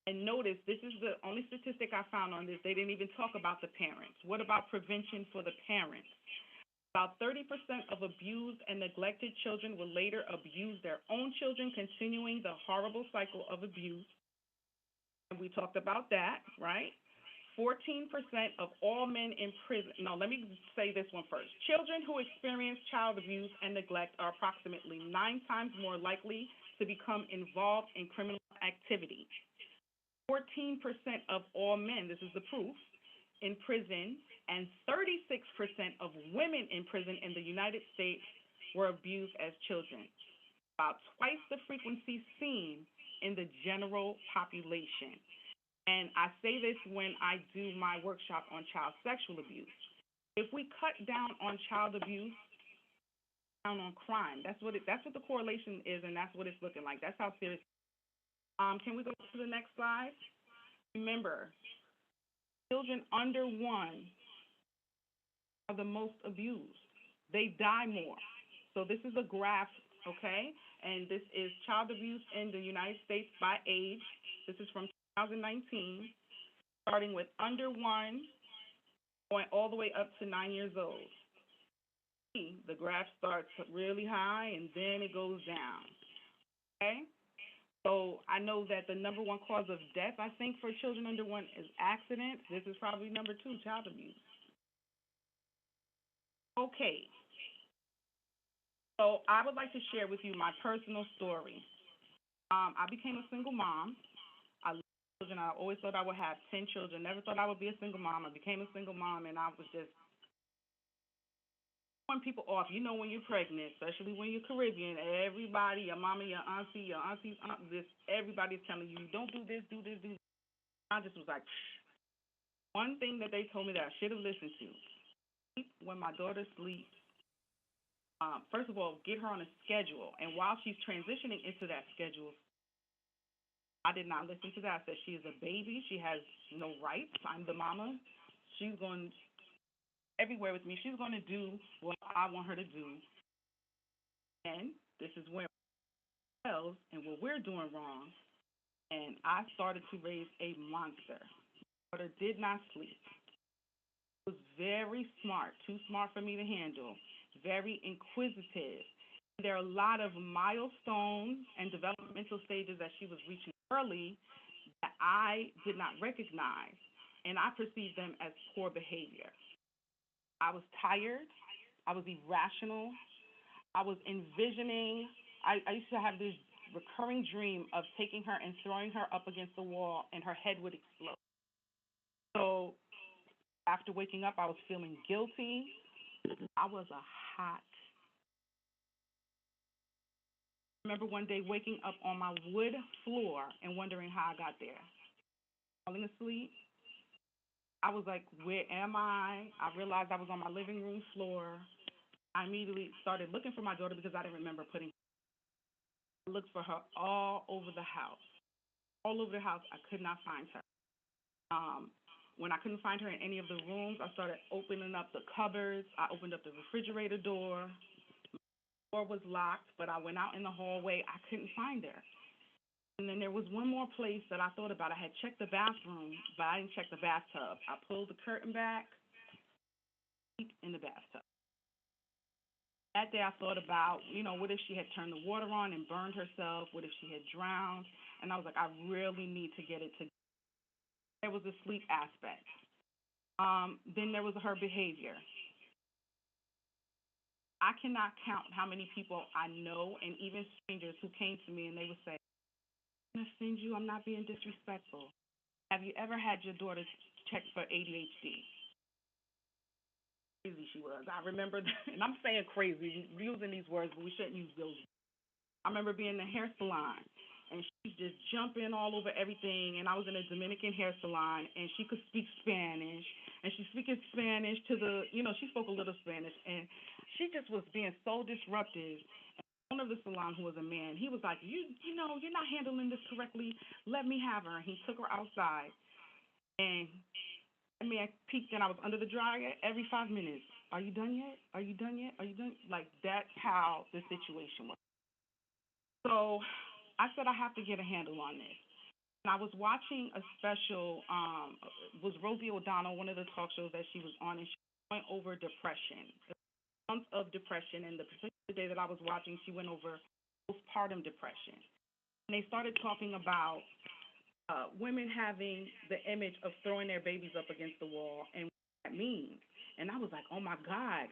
And notice, this is the only statistic I found on this. They didn't even talk about the parents. What about prevention for the parents? About 30% of abused and neglected children will later abuse their own children, continuing the horrible cycle of abuse. And we talked about that, right? 14% of all men in prison. No, let me say this one first. Children who experience child abuse and neglect are approximately 9 times more likely to become involved in criminal activity. 14% of all men, this is the proof, in prison and 36% of women in prison in the United States were abused as children, about twice the frequency seen in the general population. And I say this when I do my workshop on child sexual abuse. If we cut down on child abuse, down on crime, that's what the correlation is, and that's what it's looking like. That's how serious. Can we go to the next slide? Remember, children under 1 are the most abused. They die more. So this is a graph, okay? And this is child abuse in the United States by age. This is from 2019, starting with under 1, going all the way up to 9 years old. The graph starts really high and then it goes down, okay? So I know that the number 1 cause of death, I think, for children under 1 is accidents. This is probably number 2, child abuse. Okay. So I would like to share with you my personal story. I became a single mom. I love children. I always thought I would have 10 children. Never thought I would be a single mom. I became a single mom, and I was just throwing people off. You know, when you're pregnant, especially when you're Caribbean, everybody, your mama, your auntie's aunt, everybody's telling you, don't do this, do this, do this. I just was like, one thing that they told me that I should have listened to, sleep when my daughter sleeps. First of all, get her on a schedule. And while she's transitioning into that schedule, I did not listen to that. I said, she is a baby. She has no rights. I'm the mama. She's going everywhere with me. She's going to do what I want her to do. And this is where else and what we're doing wrong. And I started to raise a monster. My daughter did not sleep. Was very smart, too smart for me to handle, very inquisitive. There are a lot of milestones and developmental stages that she was reaching early that I did not recognize, and I perceived them as poor behavior. I was tired. I was irrational. I was envisioning. I used to have this recurring dream of taking her and throwing her up against the wall, and her head would explode. So after waking up, I was feeling guilty. I was a hot. I remember one day waking up on my wood floor and wondering how I got there. Falling asleep. I was like, where am I? I realized I was on my living room floor. I immediately started looking for my daughter because I didn't remember putting her. I looked for her all over the house. All over the house, I could not find her. When I couldn't find her in any of the rooms, I started opening up the cupboards. I opened up the refrigerator door. The door was locked, but I went out in the hallway. I couldn't find her. And then there was one more place that I thought about. I had checked the bathroom, but I didn't check the bathtub. I pulled the curtain back, in the bathtub. That day I thought about, what if she had turned the water on and burned herself? What if she had drowned? And I was like, I really need to get it together. There was a sleep aspect. Then there was her behavior. I cannot count how many people I know, and even strangers, who came to me and they would say, I'm going to offend you, I'm not being disrespectful. Have you ever had your daughter checked for ADHD? Crazy she was. I remember, and I'm saying crazy, using these words, but we shouldn't use those. I remember being in the hair salon, and she's just jumping all over everything, and I was in a Dominican hair salon, and she could speak Spanish, and she's speaking Spanish to the, she spoke a little Spanish, and she just was being so disruptive. And one of the salon, who was a man, he was like, you're not handling this correctly. Let me have her. And he took her outside, and I mean, I peeked and I was under the dryer every 5 minutes. Are you done yet? Are you done yet? Are you done? Like, that's how the situation was. So I said, I have to get a handle on this. And I was watching a special, was Rosie O'Donnell, one of the talk shows that she was on, and she went over depression, the month of depression. And the particular day that I was watching, she went over postpartum depression. And they started talking about women having the image of throwing their babies up against the wall and what that means. And I was like, oh my God,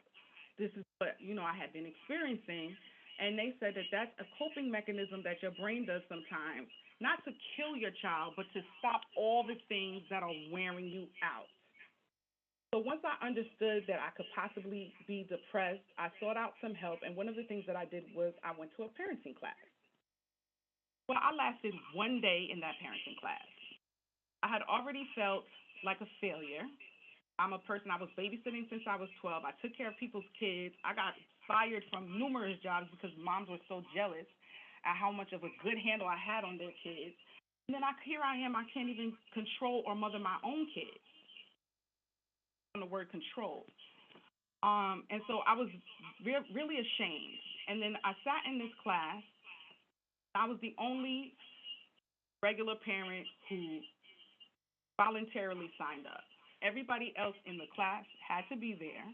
this is what, I had been experiencing. And they said that that's a coping mechanism that your brain does sometimes, not to kill your child, but to stop all the things that are wearing you out. So once I understood that I could possibly be depressed, I sought out some help. And one of the things that I did was I went to a parenting class. Well, I lasted one day in that parenting class. I had already felt like a failure. I'm a person, I was babysitting since I was 12. I took care of people's kids. I got fired from numerous jobs because moms were so jealous at how much of a good handle I had on their kids. And then here I am, I can't even control or mother my own kids. On the word control. And so I was really ashamed. And then I sat in this class. I was the only regular parent who voluntarily signed up. Everybody else in the class had to be there.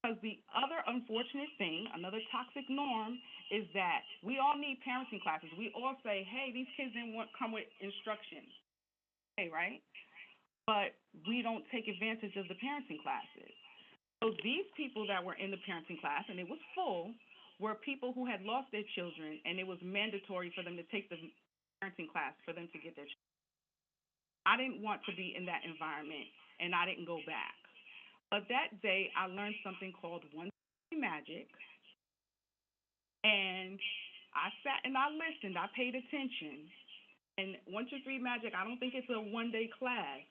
Because the other unfortunate thing, another toxic norm, is that we all need parenting classes. We all say, hey, these kids didn't come with instructions. Okay, right? But we don't take advantage of the parenting classes. So these people that were in the parenting class, and it was full, were people who had lost their children, and it was mandatory for them to take the parenting class for them to get their children. I didn't want to be in that environment, and I didn't go back. But that day, I learned something called 1, 2, 3 magic, and I sat and I listened. I paid attention. And 1, 2, 3 magic, I don't think it's a one-day class,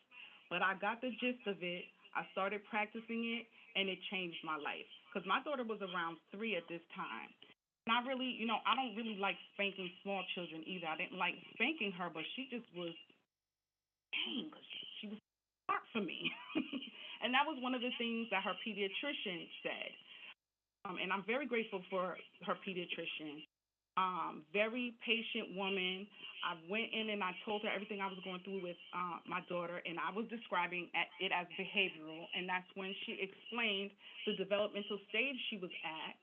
but I got the gist of it. I started practicing it, and it changed my life. Because my daughter was around 3 at this time. And I really, I don't really like spanking small children either. I didn't like spanking her, but she just was, dang, she was hard for me. And that was one of the things that her pediatrician said. And I'm very grateful for her pediatrician. Very patient woman. I went in and I told her everything I was going through with my daughter, and I was describing it as behavioral, and that's when she explained the developmental stage she was at,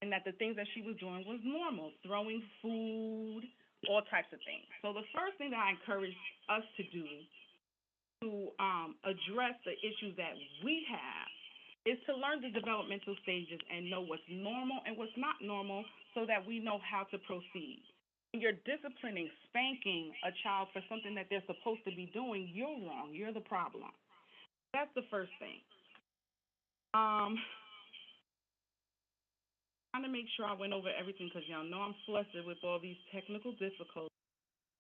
and that the things that she was doing was normal, throwing food, all types of things. So the first thing that I encourage us to do to address the issues that we have is to learn the developmental stages and know what's normal and what's not normal so that we know how to proceed. When you're disciplining, spanking a child for something that they're supposed to be doing, you're wrong. You're the problem. That's the first thing. Trying to make sure I went over everything because y'all know I'm flustered with all these technical difficulties.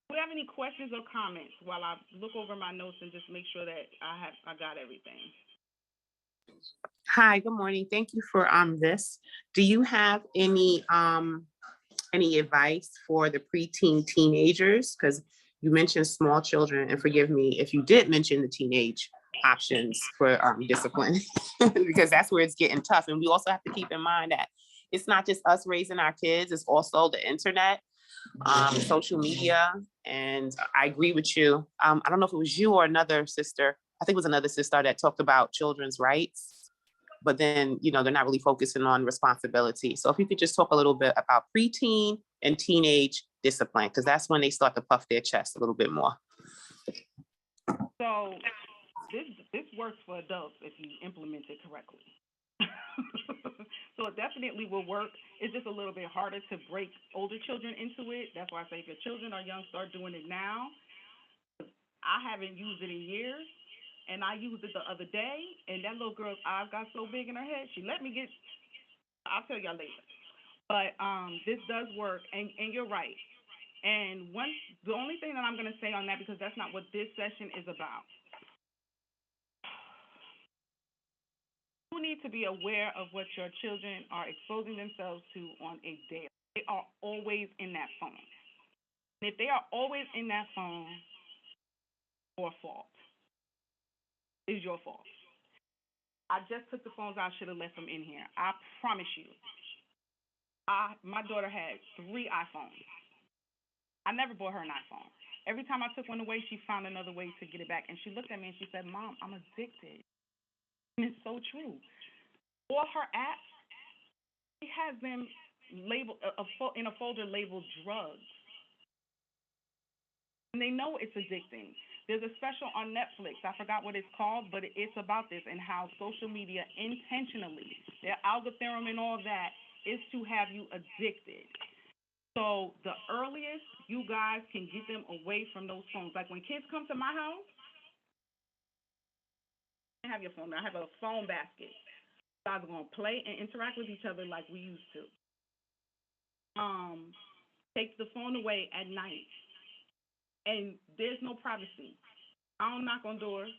Do you have any questions or comments while I look over my notes and just make sure that I got everything? Hi, good morning. Thank you for this. Do you have any advice for the preteen teenagers? Because you mentioned small children, and forgive me if you did mention the teenage options for discipline, because that's where it's getting tough. And we also have to keep in mind that it's not just us raising our kids, it's also the internet, social media. And I agree with you. I don't know if it was you or another sister. I think it was another sister that talked about children's rights, but then, they're not really focusing on responsibility. So if you could just talk a little bit about preteen and teenage discipline, because that's when they start to puff their chest a little bit more. So this works for adults if you implement it correctly. So it definitely will work. It's just a little bit harder to break older children into it. That's why I say if your children are young, start doing it now. I haven't used it in years, and I used it the other day, and that little girl's eyes got so big in her head, she let me get, I'll tell y'all later. But this does work, and you're right. And the only thing that I'm going to say on that, because that's not what this session is about, you need to be aware of what your children are exposing themselves to on a daily. They are always in that phone. And if they are always in that phone, your fault. It's your fault. I just took the phones out, should have left them in here. I promise you. My daughter had 3 iPhones. I never bought her an iPhone. Every time I took one away, she found another way to get it back. And she looked at me and she said, Mom, I'm addicted. And it's so true. All her apps, she has them labeled in a folder labeled drugs. And they know it's addicting. There's a special on Netflix. I forgot what it's called, but it's about this and how social media intentionally, their algorithm and all that, is to have you addicted. So the earliest you guys can get them away from those phones, like when kids come to my house, have your phone. I have a phone basket. You guys are gonna play and interact with each other like we used to. Take the phone away at night, and there's no privacy. I don't knock on doors.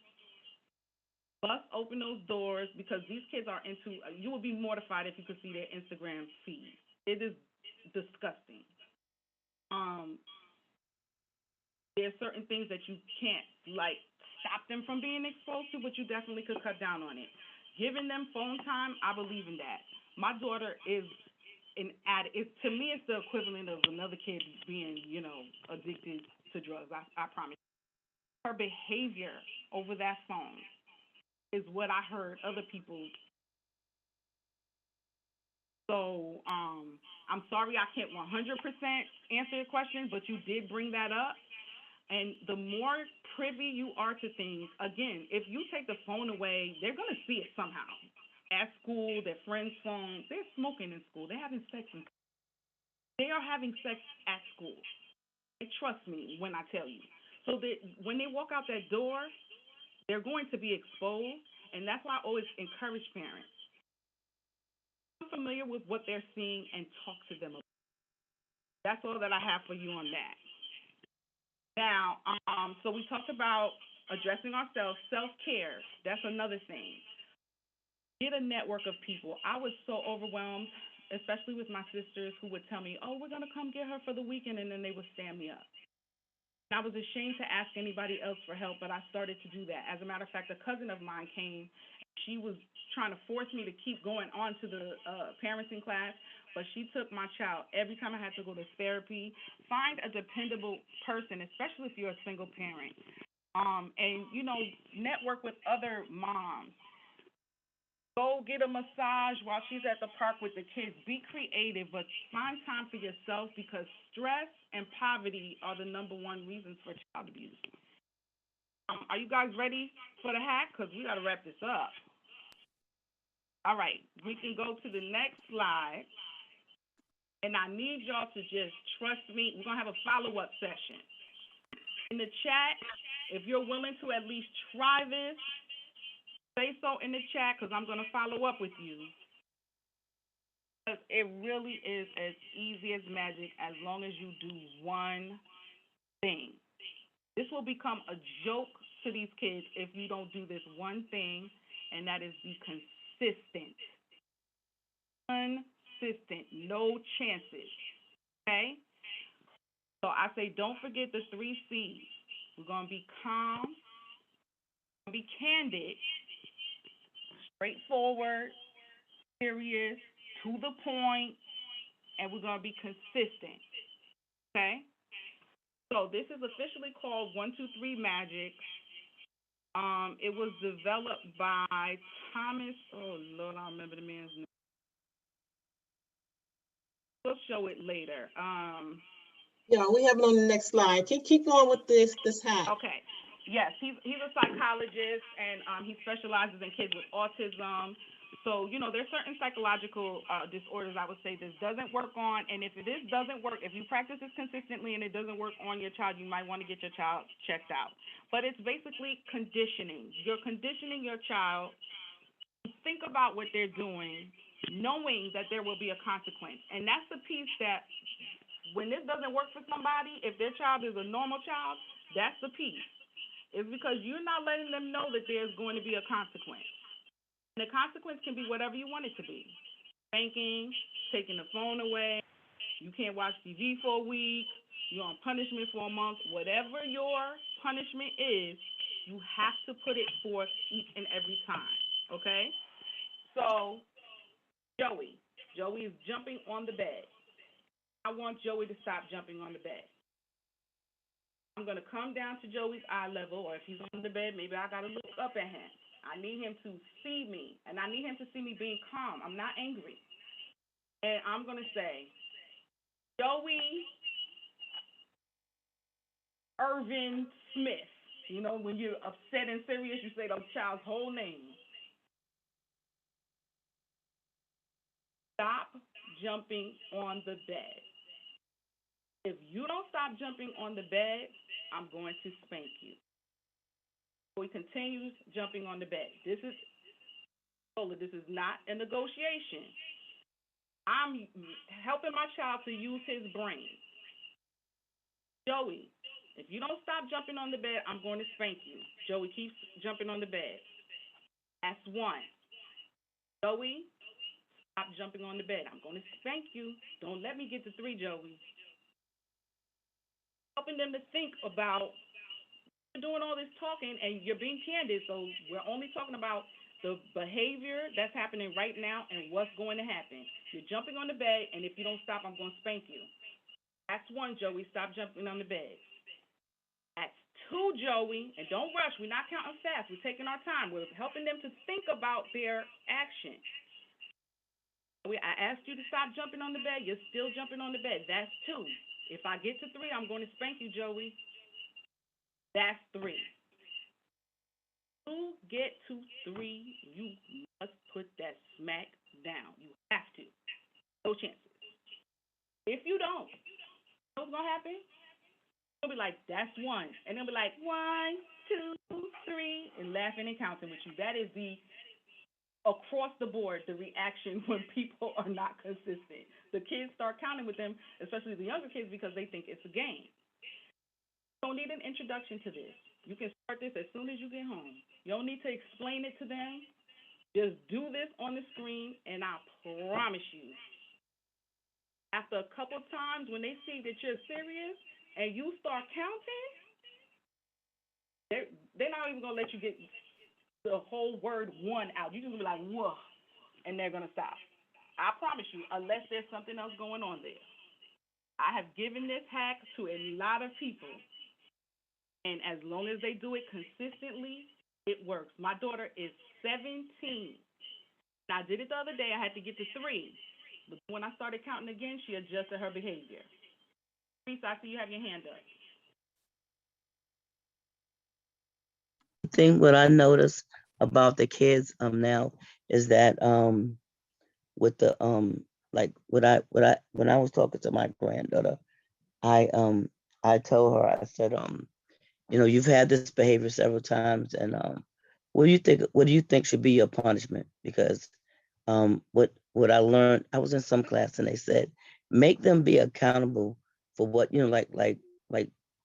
Bust open those doors because these kids are into. You would be mortified if you could see their Instagram feed. It is disgusting. Um, there's certain things that you can't like stop them from being exposed to, but you definitely could cut down on it. Giving them phone time, I believe in that. My daughter is an addict. To me, it's the equivalent of another kid being, addicted to drugs. I promise. Her behavior over that phone is what I heard other people. So I'm sorry I can't 100% answer your question, but you did bring that up. And the more privy you are to things, again, if you take the phone away, they're going to see it somehow. At school, their friends' phones, they're smoking in school. They're having sex in school. They are having sex at school. Trust me when I tell you. So that when they walk out that door, they're going to be exposed. And that's why I always encourage parents. Be familiar with what they're seeing and talk to them about it. That's all that I have for you on that. Now, so we talked about addressing ourselves, self-care. That's another thing. Get a network of people. I was so overwhelmed, especially with my sisters who would tell me, oh, we're going to come get her for the weekend, and then they would stand me up. And I was ashamed to ask anybody else for help, but I started to do that. As a matter of fact, a cousin of mine came. She was trying to force me to keep going on to the parenting class, but she took my child every time I had to go to therapy. Find a dependable person, especially if you're a single parent, and, network with other moms. Go get a massage while she's at the park with the kids. Be creative, but find time for yourself because stress and poverty are the number one reasons for child abuse. Are you guys ready for the hack? Because we got to wrap this up. All right, we can go to the next slide. And I need y'all to just trust me. We're going to have a follow-up session. In the chat, if you're willing to at least try this, say so in the chat because I'm going to follow up with you. It really is as easy as magic as long as you do one thing. This will become a joke to these kids if you don't do this one thing, and that is be consistent. Consistent, no chances. Okay? So I say don't forget the 3 C's. We're going to be calm, we're going to be candid, straightforward, serious, to the point, and we're going to be consistent. Okay? So this is officially called 123 Magic. It was developed by Thomas. Oh Lord, I don't remember the man's name. We'll show it later. Yeah, we have it on the next slide. Keep going with this hack. Okay. Yes, he's a psychologist, and he specializes in kids with autism. So, there's certain psychological disorders I would say this doesn't work on, and if this doesn't work, if you practice this consistently and it doesn't work on your child, you might want to get your child checked out. But it's basically conditioning. You're conditioning your child to think about what they're doing, knowing that there will be a consequence. And that's the piece that when this doesn't work for somebody, if their child is a normal child, that's the piece. It's because you're not letting them know that there's going to be a consequence. And the consequence can be whatever you want it to be. Spanking, taking the phone away, you can't watch TV for a week, you're on punishment for a month. Whatever your punishment is, you have to put it forth each and every time, okay? So, Joey is jumping on the bed. I want Joey to stop jumping on the bed. I'm going to come down to Joey's eye level, or if he's on the bed, maybe I got to look up at him. I need him to see me, and I need him to see me being calm. I'm not angry. And I'm going to say, Joey Irvin Smith. When you're upset and serious, you say the child's whole name. Stop jumping on the bed. If you don't stop jumping on the bed, I'm going to spank you. Joey continues jumping on the bed. This is not a negotiation. I'm helping my child to use his brain. Joey, if you don't stop jumping on the bed, I'm going to spank you. Joey keeps jumping on the bed. That's one. Joey, stop jumping on the bed. I'm going to spank you. Don't let me get to three, Joey. Helping them to think about doing all this talking and you're being candid, so we're only talking about the behavior that's happening right now and what's going to happen. You're jumping on the bed, and if you don't stop, I'm going to spank you. That's one, Joey. Stop jumping on the bed. That's two, Joey. And don't rush. We're not counting fast. We're taking our time. We're helping them to think about their action. I asked you to stop jumping on the bed. You're still jumping on the bed. That's two. If I get to three, I'm going to spank you, Joey. That's three. To get to three, you must put that smack down. You have to. No chances. If you don't, what's going to happen? They'll be like, that's one. And they'll be like, 1, 2, 3, and laughing and counting with you. That is the across the board, the reaction when people are not consistent. The kids start counting with them, especially the younger kids, because they think it's a game. You don't need an introduction to this. You can start this as soon as you get home. You don't need to explain it to them. Just do this on the screen, and I promise you, after a couple times, when they see that you're serious and you start counting, they're not even going to let you get the whole word one out. You're just going to be like, whoa, and they're going to stop. I promise you, unless there's something else going on there. I have given this hack to a lot of people, and as long as they do it consistently, it works. My daughter is 17. And I did it the other day. I had to get to 3. But when I started counting again, she adjusted her behavior. Lisa, I see you have your hand up. I think what I noticed about the kids now is that with the like when I was talking to my granddaughter, I told her, I said, you know, you've had this behavior several times, and what do you think should be your punishment? Because what I learned, I was in some class and they said, make them be accountable for what, you know, like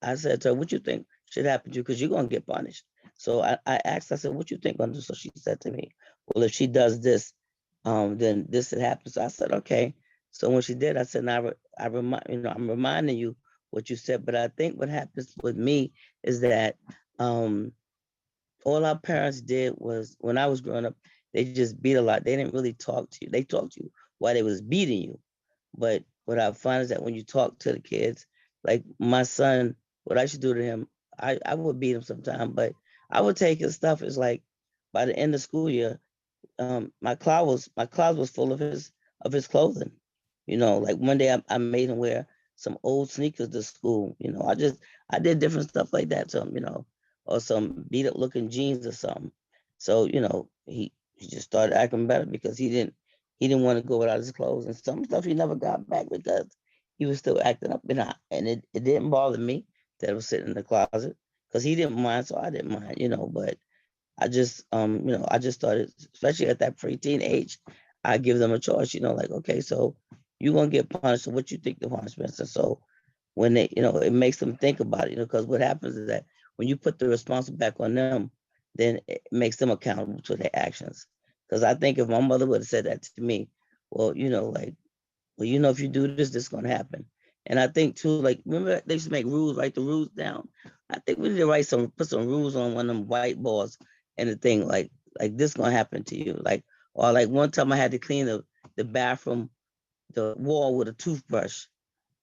I said to her, what you think should happen to you, because you're gonna get punished. So I asked, I said, what you think gonna do? So she said to me, well, if she does this, then this would happen. So I said, okay. So when she did, I said, now I remind, you know, I'm reminding you what you said, but I think what happens with me is that all our parents did was, when I was growing up, they just beat a lot. They didn't really talk to you. They talked to you while they was beating you. But what I find is that when you talk to the kids, like my son, what I should do to him, I would beat him sometime, but I would take his stuff. It's like by the end of school year, my closet was full of his clothing. You know, like one day I made him wear some old sneakers to school. You know, I did different stuff like that to him, you know, or some beat up looking jeans or something. So, you know, he just started acting better because he didn't want to go without his clothes, and some stuff he never got back because he was still acting up. And it didn't bother me that it was sitting in the closet because he didn't mind, so I didn't mind, you know. But I just you know, I just started, especially at that preteen age, I give them a choice, you know, like, okay, so you're gonna get punished. So what you think the punishment is? So when they, you know, it makes them think about it, you know, because what happens is that when you put the responsibility back on them, then it makes them accountable to their actions. Because I think if my mother would have said that to me, well, you know, like, well, you know, if you do this, this is gonna happen. And I think too, like, remember they used to make rules, write the rules down. I think we need to put some rules on one of them whiteboards and the thing, like this gonna happen to you. Like, or like one time I had to clean the bathroom, the wall with a toothbrush.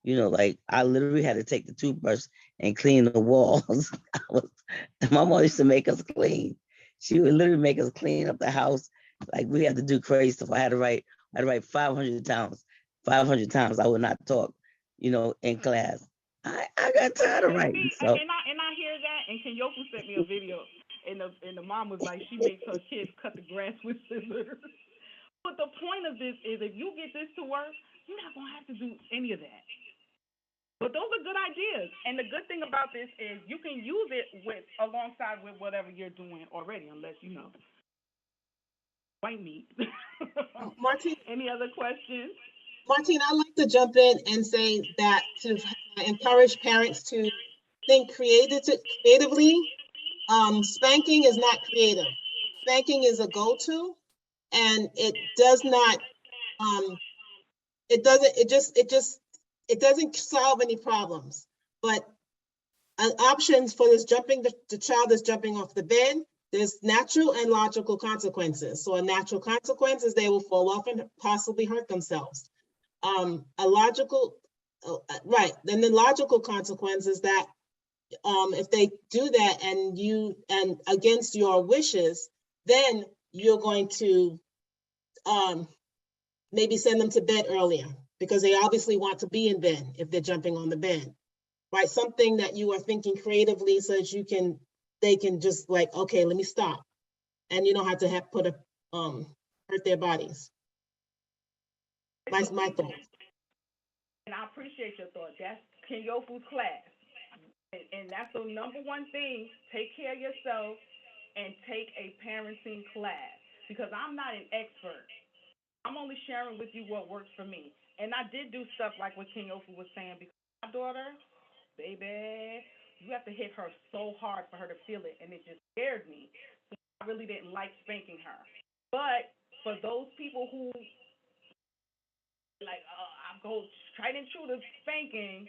You know, like I literally had to take the toothbrush and clean the walls. My mom used to make us clean. She would literally make us clean up the house. Like we had to do crazy stuff. I had to write 500 times. 500 times I would not talk, you know, in class. I got tired of writing. So and I hear that. And Kenyoku sent me a video, and the mom was like, she makes her kids cut the grass with scissors. But the point of this is, if you get this to work, you're not gonna have to do any of that. But those are good ideas. And the good thing about this is you can use it with alongside with whatever you're doing already, unless you know white meat. Martine, Any other questions? Martine, I'd like to jump in and say that to encourage parents to think creatively, spanking is not creative. Spanking is a go-to, and it does not, it doesn't solve any problems. But options for this jumping, the child is jumping off the bed, there's natural and logical consequences. So a natural consequence is they will fall off and possibly hurt themselves. Right, then the logical consequence is that if they do that and against your wishes, then you're going to maybe send them to bed earlier because they obviously want to be in bed if they're jumping on the bed, right? Something that you are thinking creatively so that they can just like, okay, let me stop. And you don't have to hurt their bodies. That's my thought. And I appreciate your thought. That's Kenyofu's class. And that's the number one thing. Take care of yourself and take a parenting class. Because I'm not an expert. I'm only sharing with you what works for me. And I did do stuff like what Kenyofu was saying because my daughter, baby, you have to hit her so hard for her to feel it. And it just scared me. So I really didn't like spanking her. But for those people who like, I go straight and true to spanking,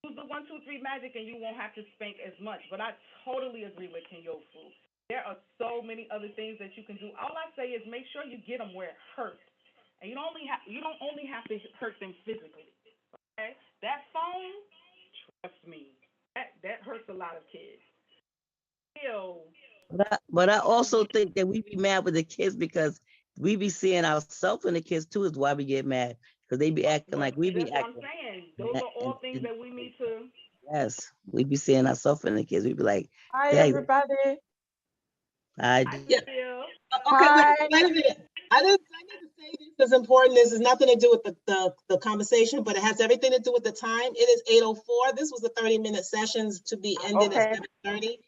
use the 1, 2, 3 magic and you won't have to spank as much. But I totally agree with Kenyofu. There are so many other things that you can do. All I say is make sure you get them where it hurts. And you don't only have to hurt them physically. Okay? That phone, trust me, that hurts a lot of kids. Still, But I also think that we be mad with the kids because we be seeing ourselves in the kids too, is why we get mad. Because they be acting like we be that's what I'm acting. saying. Those are all things that we need to. Yes, we be seeing ourselves in the kids. We be like, Hi, dang, everybody. Yeah. Okay, Hi. wait a minute. I need to say this is important. This has nothing to do with the conversation, but it has everything to do with the time. It is 8:04. This was a 30-minute session to be ended at 7:30.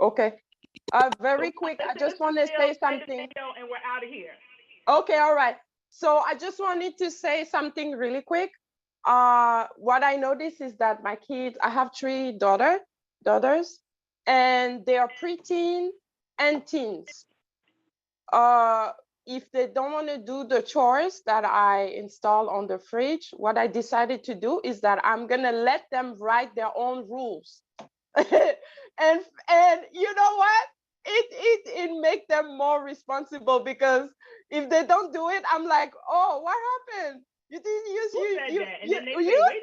Okay. Very quick, I just want to say something. And we're out of here. Okay, all right. So I just wanted to say something really quick. What I noticed is that my kids, I have 3 daughters, and they are preteen and teens. If they don't want to do the chores that I install on the fridge, what I decided to do is that I'm gonna let them write their own rules. and you know what? It make them more responsible, because if they don't do it, I'm like, oh, what happened? You didn't use you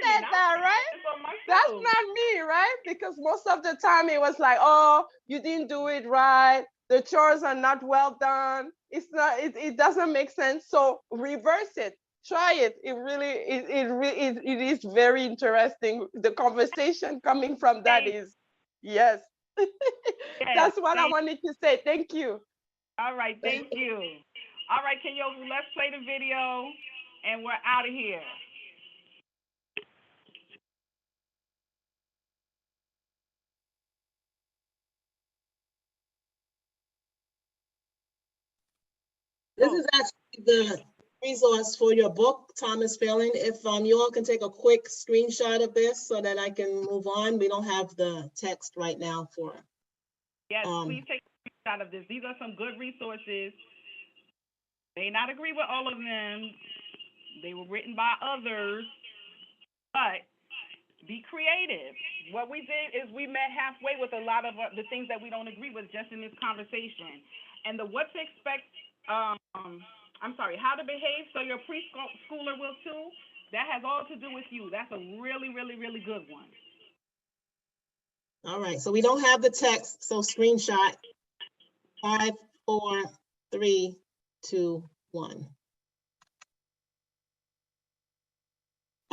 said that, right? That's not me, right? Because most of the time it was like, oh, you didn't do it right. The chores are not well done. It's not. It doesn't make sense. So reverse it. Try it. It is very interesting. The conversation coming from that is, yes. That's what I wanted to say. Thank you. All right, thank you. All right, Kenyofu, let's play the video and we're out of here. This is actually the resource for your book, Thomas Failing. If you all can take a quick screenshot of this so that I can move on. We don't have the text right now for it. Yes, please take a screenshot of this. These are some good resources. May not agree with all of them. They were written by others, but be creative. What we did is we met halfway with a lot of the things that we don't agree with just in this conversation. And the what to expect, how to behave so your preschooler will too, that has all to do with you. That's a really, really, really good one. All right, so we don't have the text, so screenshot 5, 4, 3, 2, 1.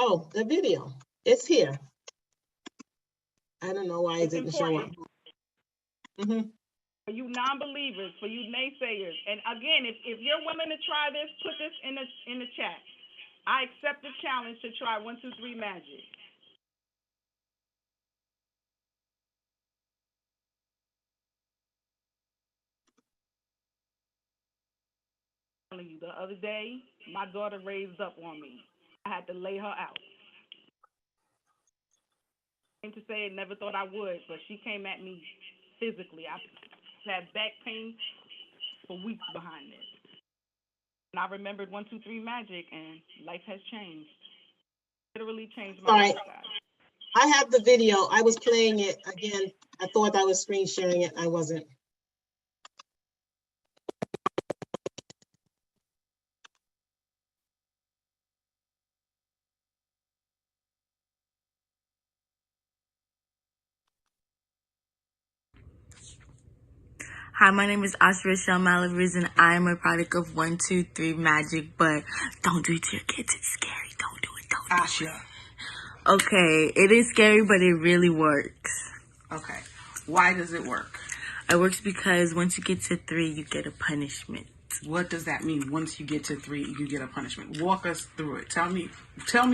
Oh, the video. It's here. I don't know why it didn't show up. For you non-believers, for you naysayers, and again, if you're willing to try this, put this in the chat. I accept the challenge to try 1, 2, 3 magic. telling you, the other day, my daughter raised up on me. I had to lay her out. Came to say it, never thought I would, but she came at me physically. I had back pain for weeks behind this. And I remembered 1, 2, 3 Magic, and life has changed. Literally changed my All life, right. guys. I have the video. I was playing it again. I thought I was screen sharing it. I wasn't. Hi, my name is Martine Malivers, and I am a product of 1, 2, 3 Magic, but don't do it to your kids. It's scary. Don't do it. Don't do it. Okay, it is scary, but it really works. Okay. Why does it work? It works because once you get to 3, you get a punishment. What does that mean? Once you get to 3, you get a punishment. Walk us through it. Tell me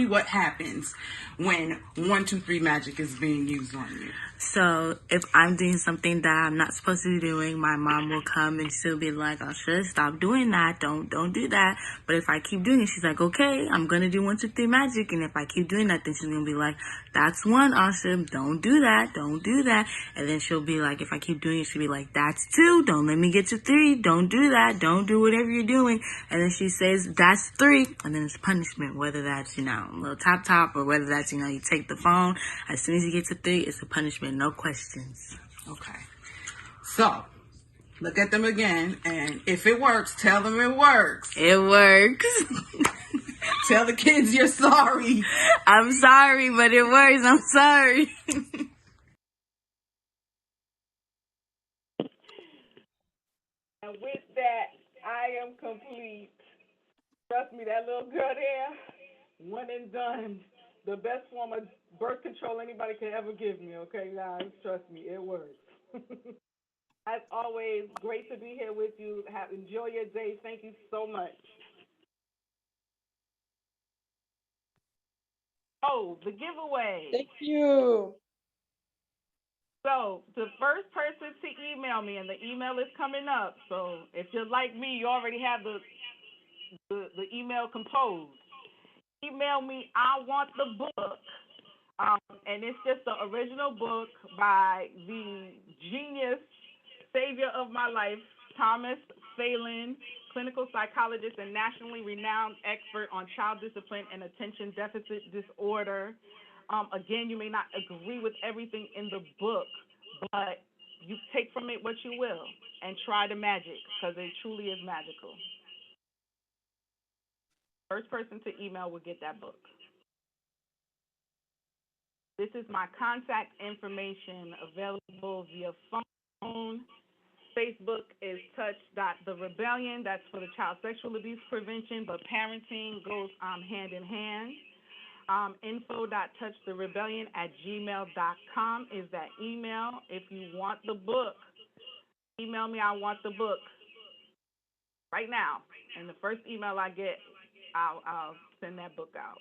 what happens when 1, 2, 3 Magic is being used on you. So if I'm doing something that I'm not supposed to be doing, my mom will come and she'll be like, "I should stop doing that. Don't do that." But if I keep doing it, she's like, "Okay, I'm gonna do 1, 2, 3 Magic." And if I keep doing that, then she's gonna be like, "That's 1, Asha. Don't do that. Don't do that." And then she'll be like, if I keep doing it, she'll be like, "That's 2. Don't let me get to 3. Don't do that. Don't do whatever you're doing." And then she says, "That's 3." And then it's punishment, whether that's, a little top, or whether that's, you take the phone. As soon as you get to 3, it's a punishment. No questions. Okay. So, look at them again, and if it works, tell them it works. It works. Tell the kids you're sorry. I'm sorry, but it works. I'm sorry. And with that, I am complete. Trust me, that little girl there, one and done. The best form of birth control anybody can ever give me, okay, guys? Trust me, it works. As always, great to be here with you. Enjoy your day. Thank you so much. Oh, the giveaway. Thank you. So the first person to email me, and the email is coming up. So if you're like me, you already have the email composed. Email me, I want the book. And it's just the original book by the genius savior of my life, Thomas Phelan, clinical psychologist and nationally renowned expert on child discipline and attention deficit disorder. Again, you may not agree with everything in the book, but you take from it what you will and try the magic, because it truly is magical. First person to email will get that book. This is my contact information available via phone. Facebook is touch.the-rebellion. That's for the child sexual abuse prevention, but parenting goes hand in hand. info.touchtherebellion@gmail.com is that email. If you want the book, email me, I want the book right now. And the first email I get, I'll send that book out.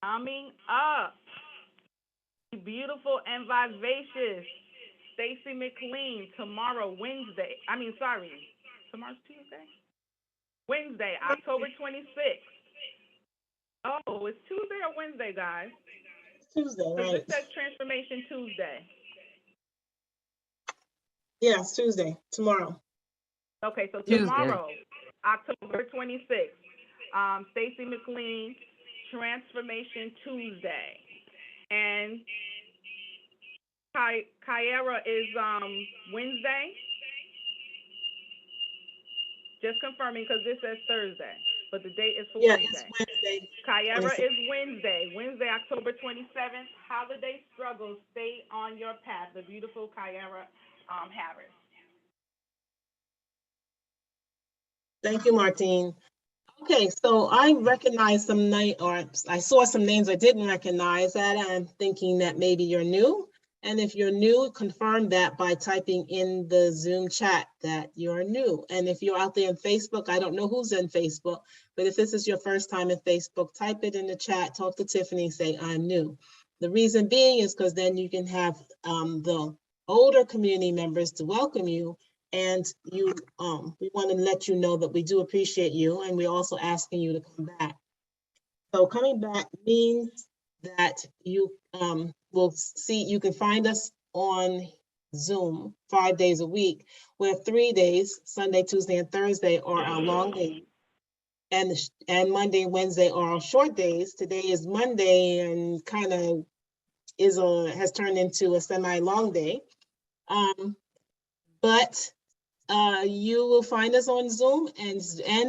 Coming up, beautiful and vivacious Stacy McLean tomorrow, Wednesday. Tomorrow's Tuesday? Wednesday, October 26th. Oh, it's Tuesday or Wednesday, guys? It's Tuesday, right? This says Transformation Tuesday. Yeah, it's Tuesday, tomorrow. Okay, so Tuesday. tomorrow, October 26th, Stacy McLean, Transformation Tuesday. And Kyra is Wednesday. Just confirming, because this says Thursday, but the date is for Wednesday. It's Wednesday. Kyra is Wednesday, October 27th. Holiday struggles, stay on your path. The beautiful Kyra Harris. Thank you, Martine. Okay, so I recognize I saw some names I didn't recognize that. I'm thinking that maybe you're new. And if you're new, confirm that by typing in the Zoom chat that you're new. And if you're out there on Facebook, I don't know who's in Facebook, but if this is your first time in Facebook, type it in the chat, talk to Tiffany, say I'm new. The reason being is because then you can have the older community members to welcome you. And you, we want to let you know that we do appreciate you, and we're also asking you to come back. So coming back means that you will see, you can find us on Zoom 5 days a week, where 3 days, Sunday, Tuesday, and Thursday, are our long days. And Monday and Wednesday are our short days. Today is Monday and kind of has turned into a semi-long day. But you will find us on Zoom and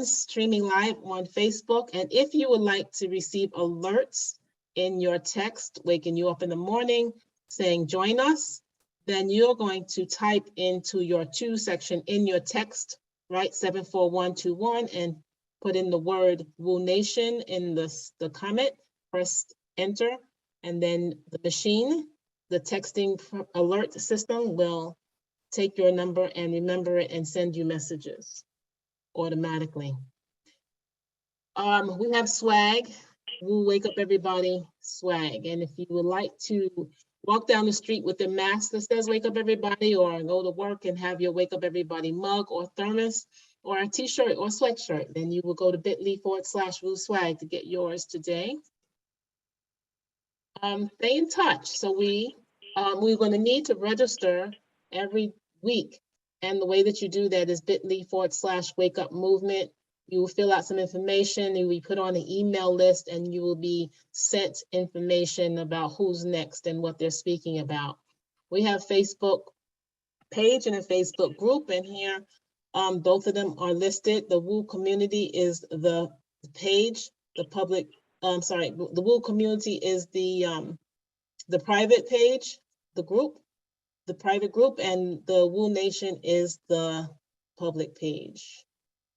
streaming live on Facebook. And if you would like to receive alerts in your text, waking you up in the morning, saying join us, then you're going to type into your to section in your text, right, 74121, and put in the word Woo Nation in the comment, press enter, and then the machine, the texting alert system will take your number and remember it and send you messages automatically. We have swag. We'll wake up everybody swag. And if you would like to walk down the street with a mask that says wake up everybody, or go to work and have your wake up everybody mug or thermos or a t-shirt or sweatshirt, then you will go to bit.ly/Woo Swag to get yours today. Stay in touch. So we're going to need to register every week. And the way that you do that is bit.ly/wake up movement. You will fill out some information, you will be put on an email list, and you will be sent information about who's next and what they're speaking about. We have Facebook page and a Facebook group, and here both of them are listed. The Woo community is the page, the public, the Woo community is the private page, the group, the private group, and the Woo Nation is the public page.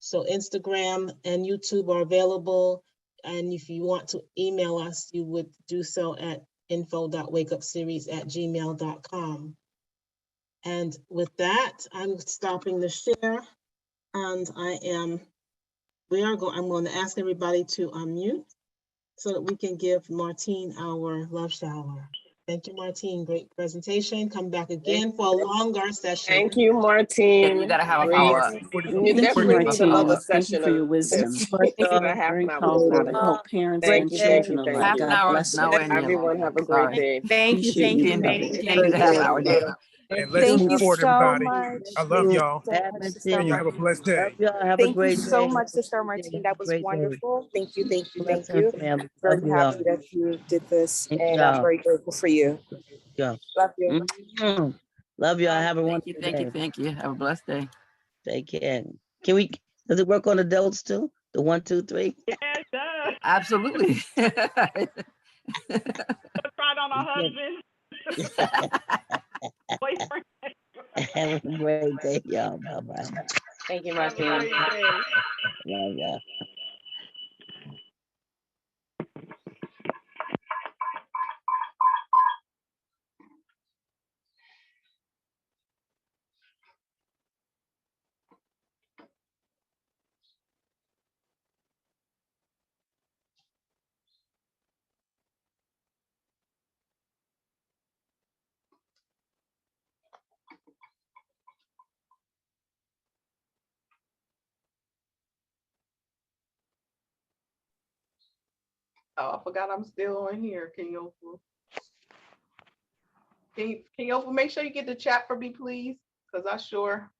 So Instagram and YouTube are available. And if you want to email us, you would do so at info.wakeupseries@gmail.com. And with that, I'm stopping the share, and I'm going to ask everybody to unmute so that we can give Martine our love shower. Thank you, Martine. Great presentation. Come back again for a longer session. Thank you, Martine. You gotta have a Great. follow-up. You Thank you, definitely need another Martine. Thank you session for your of wisdom. this. Much, In a half Very an hour powerful to later. help parents great and Thank you, day. thank children you, thank alike. Half you. an God hour is bless not you. waiting you. Everyone have a great Sorry. day. Thank you, Appreciate thank you, you, mother. thank you, Can't do thank the half you. hour day. And Thank let's you. Thank move you forward, so everybody. much. I love You y'all. So have much, a Sister And y'all day. have a blessed Martine. day. Love y'all. Have a Thank you great so day. much, Have a Sister great day. Martine. Have That a was great day. wonderful. Thank you, thank you, thank Blessings, you. family. Love Very y'all. happy that you did this, Thank and I'm y'all. very grateful for you. Y'all. Love you. Love y'all. Have a Thank you, wonderful thank you, day. thank you. Have a blessed day. Take care. Does it work on adults too? The 1, 2, 3? Yeah, it does. Absolutely. Try it on our husband, boyfriend. Have a great day, y'all. Bye-bye. Thank you, Have a Martine. great day. Love y'all. Oh, I forgot I'm still on here. Can you make sure you get the chat for me, please? Because I sure.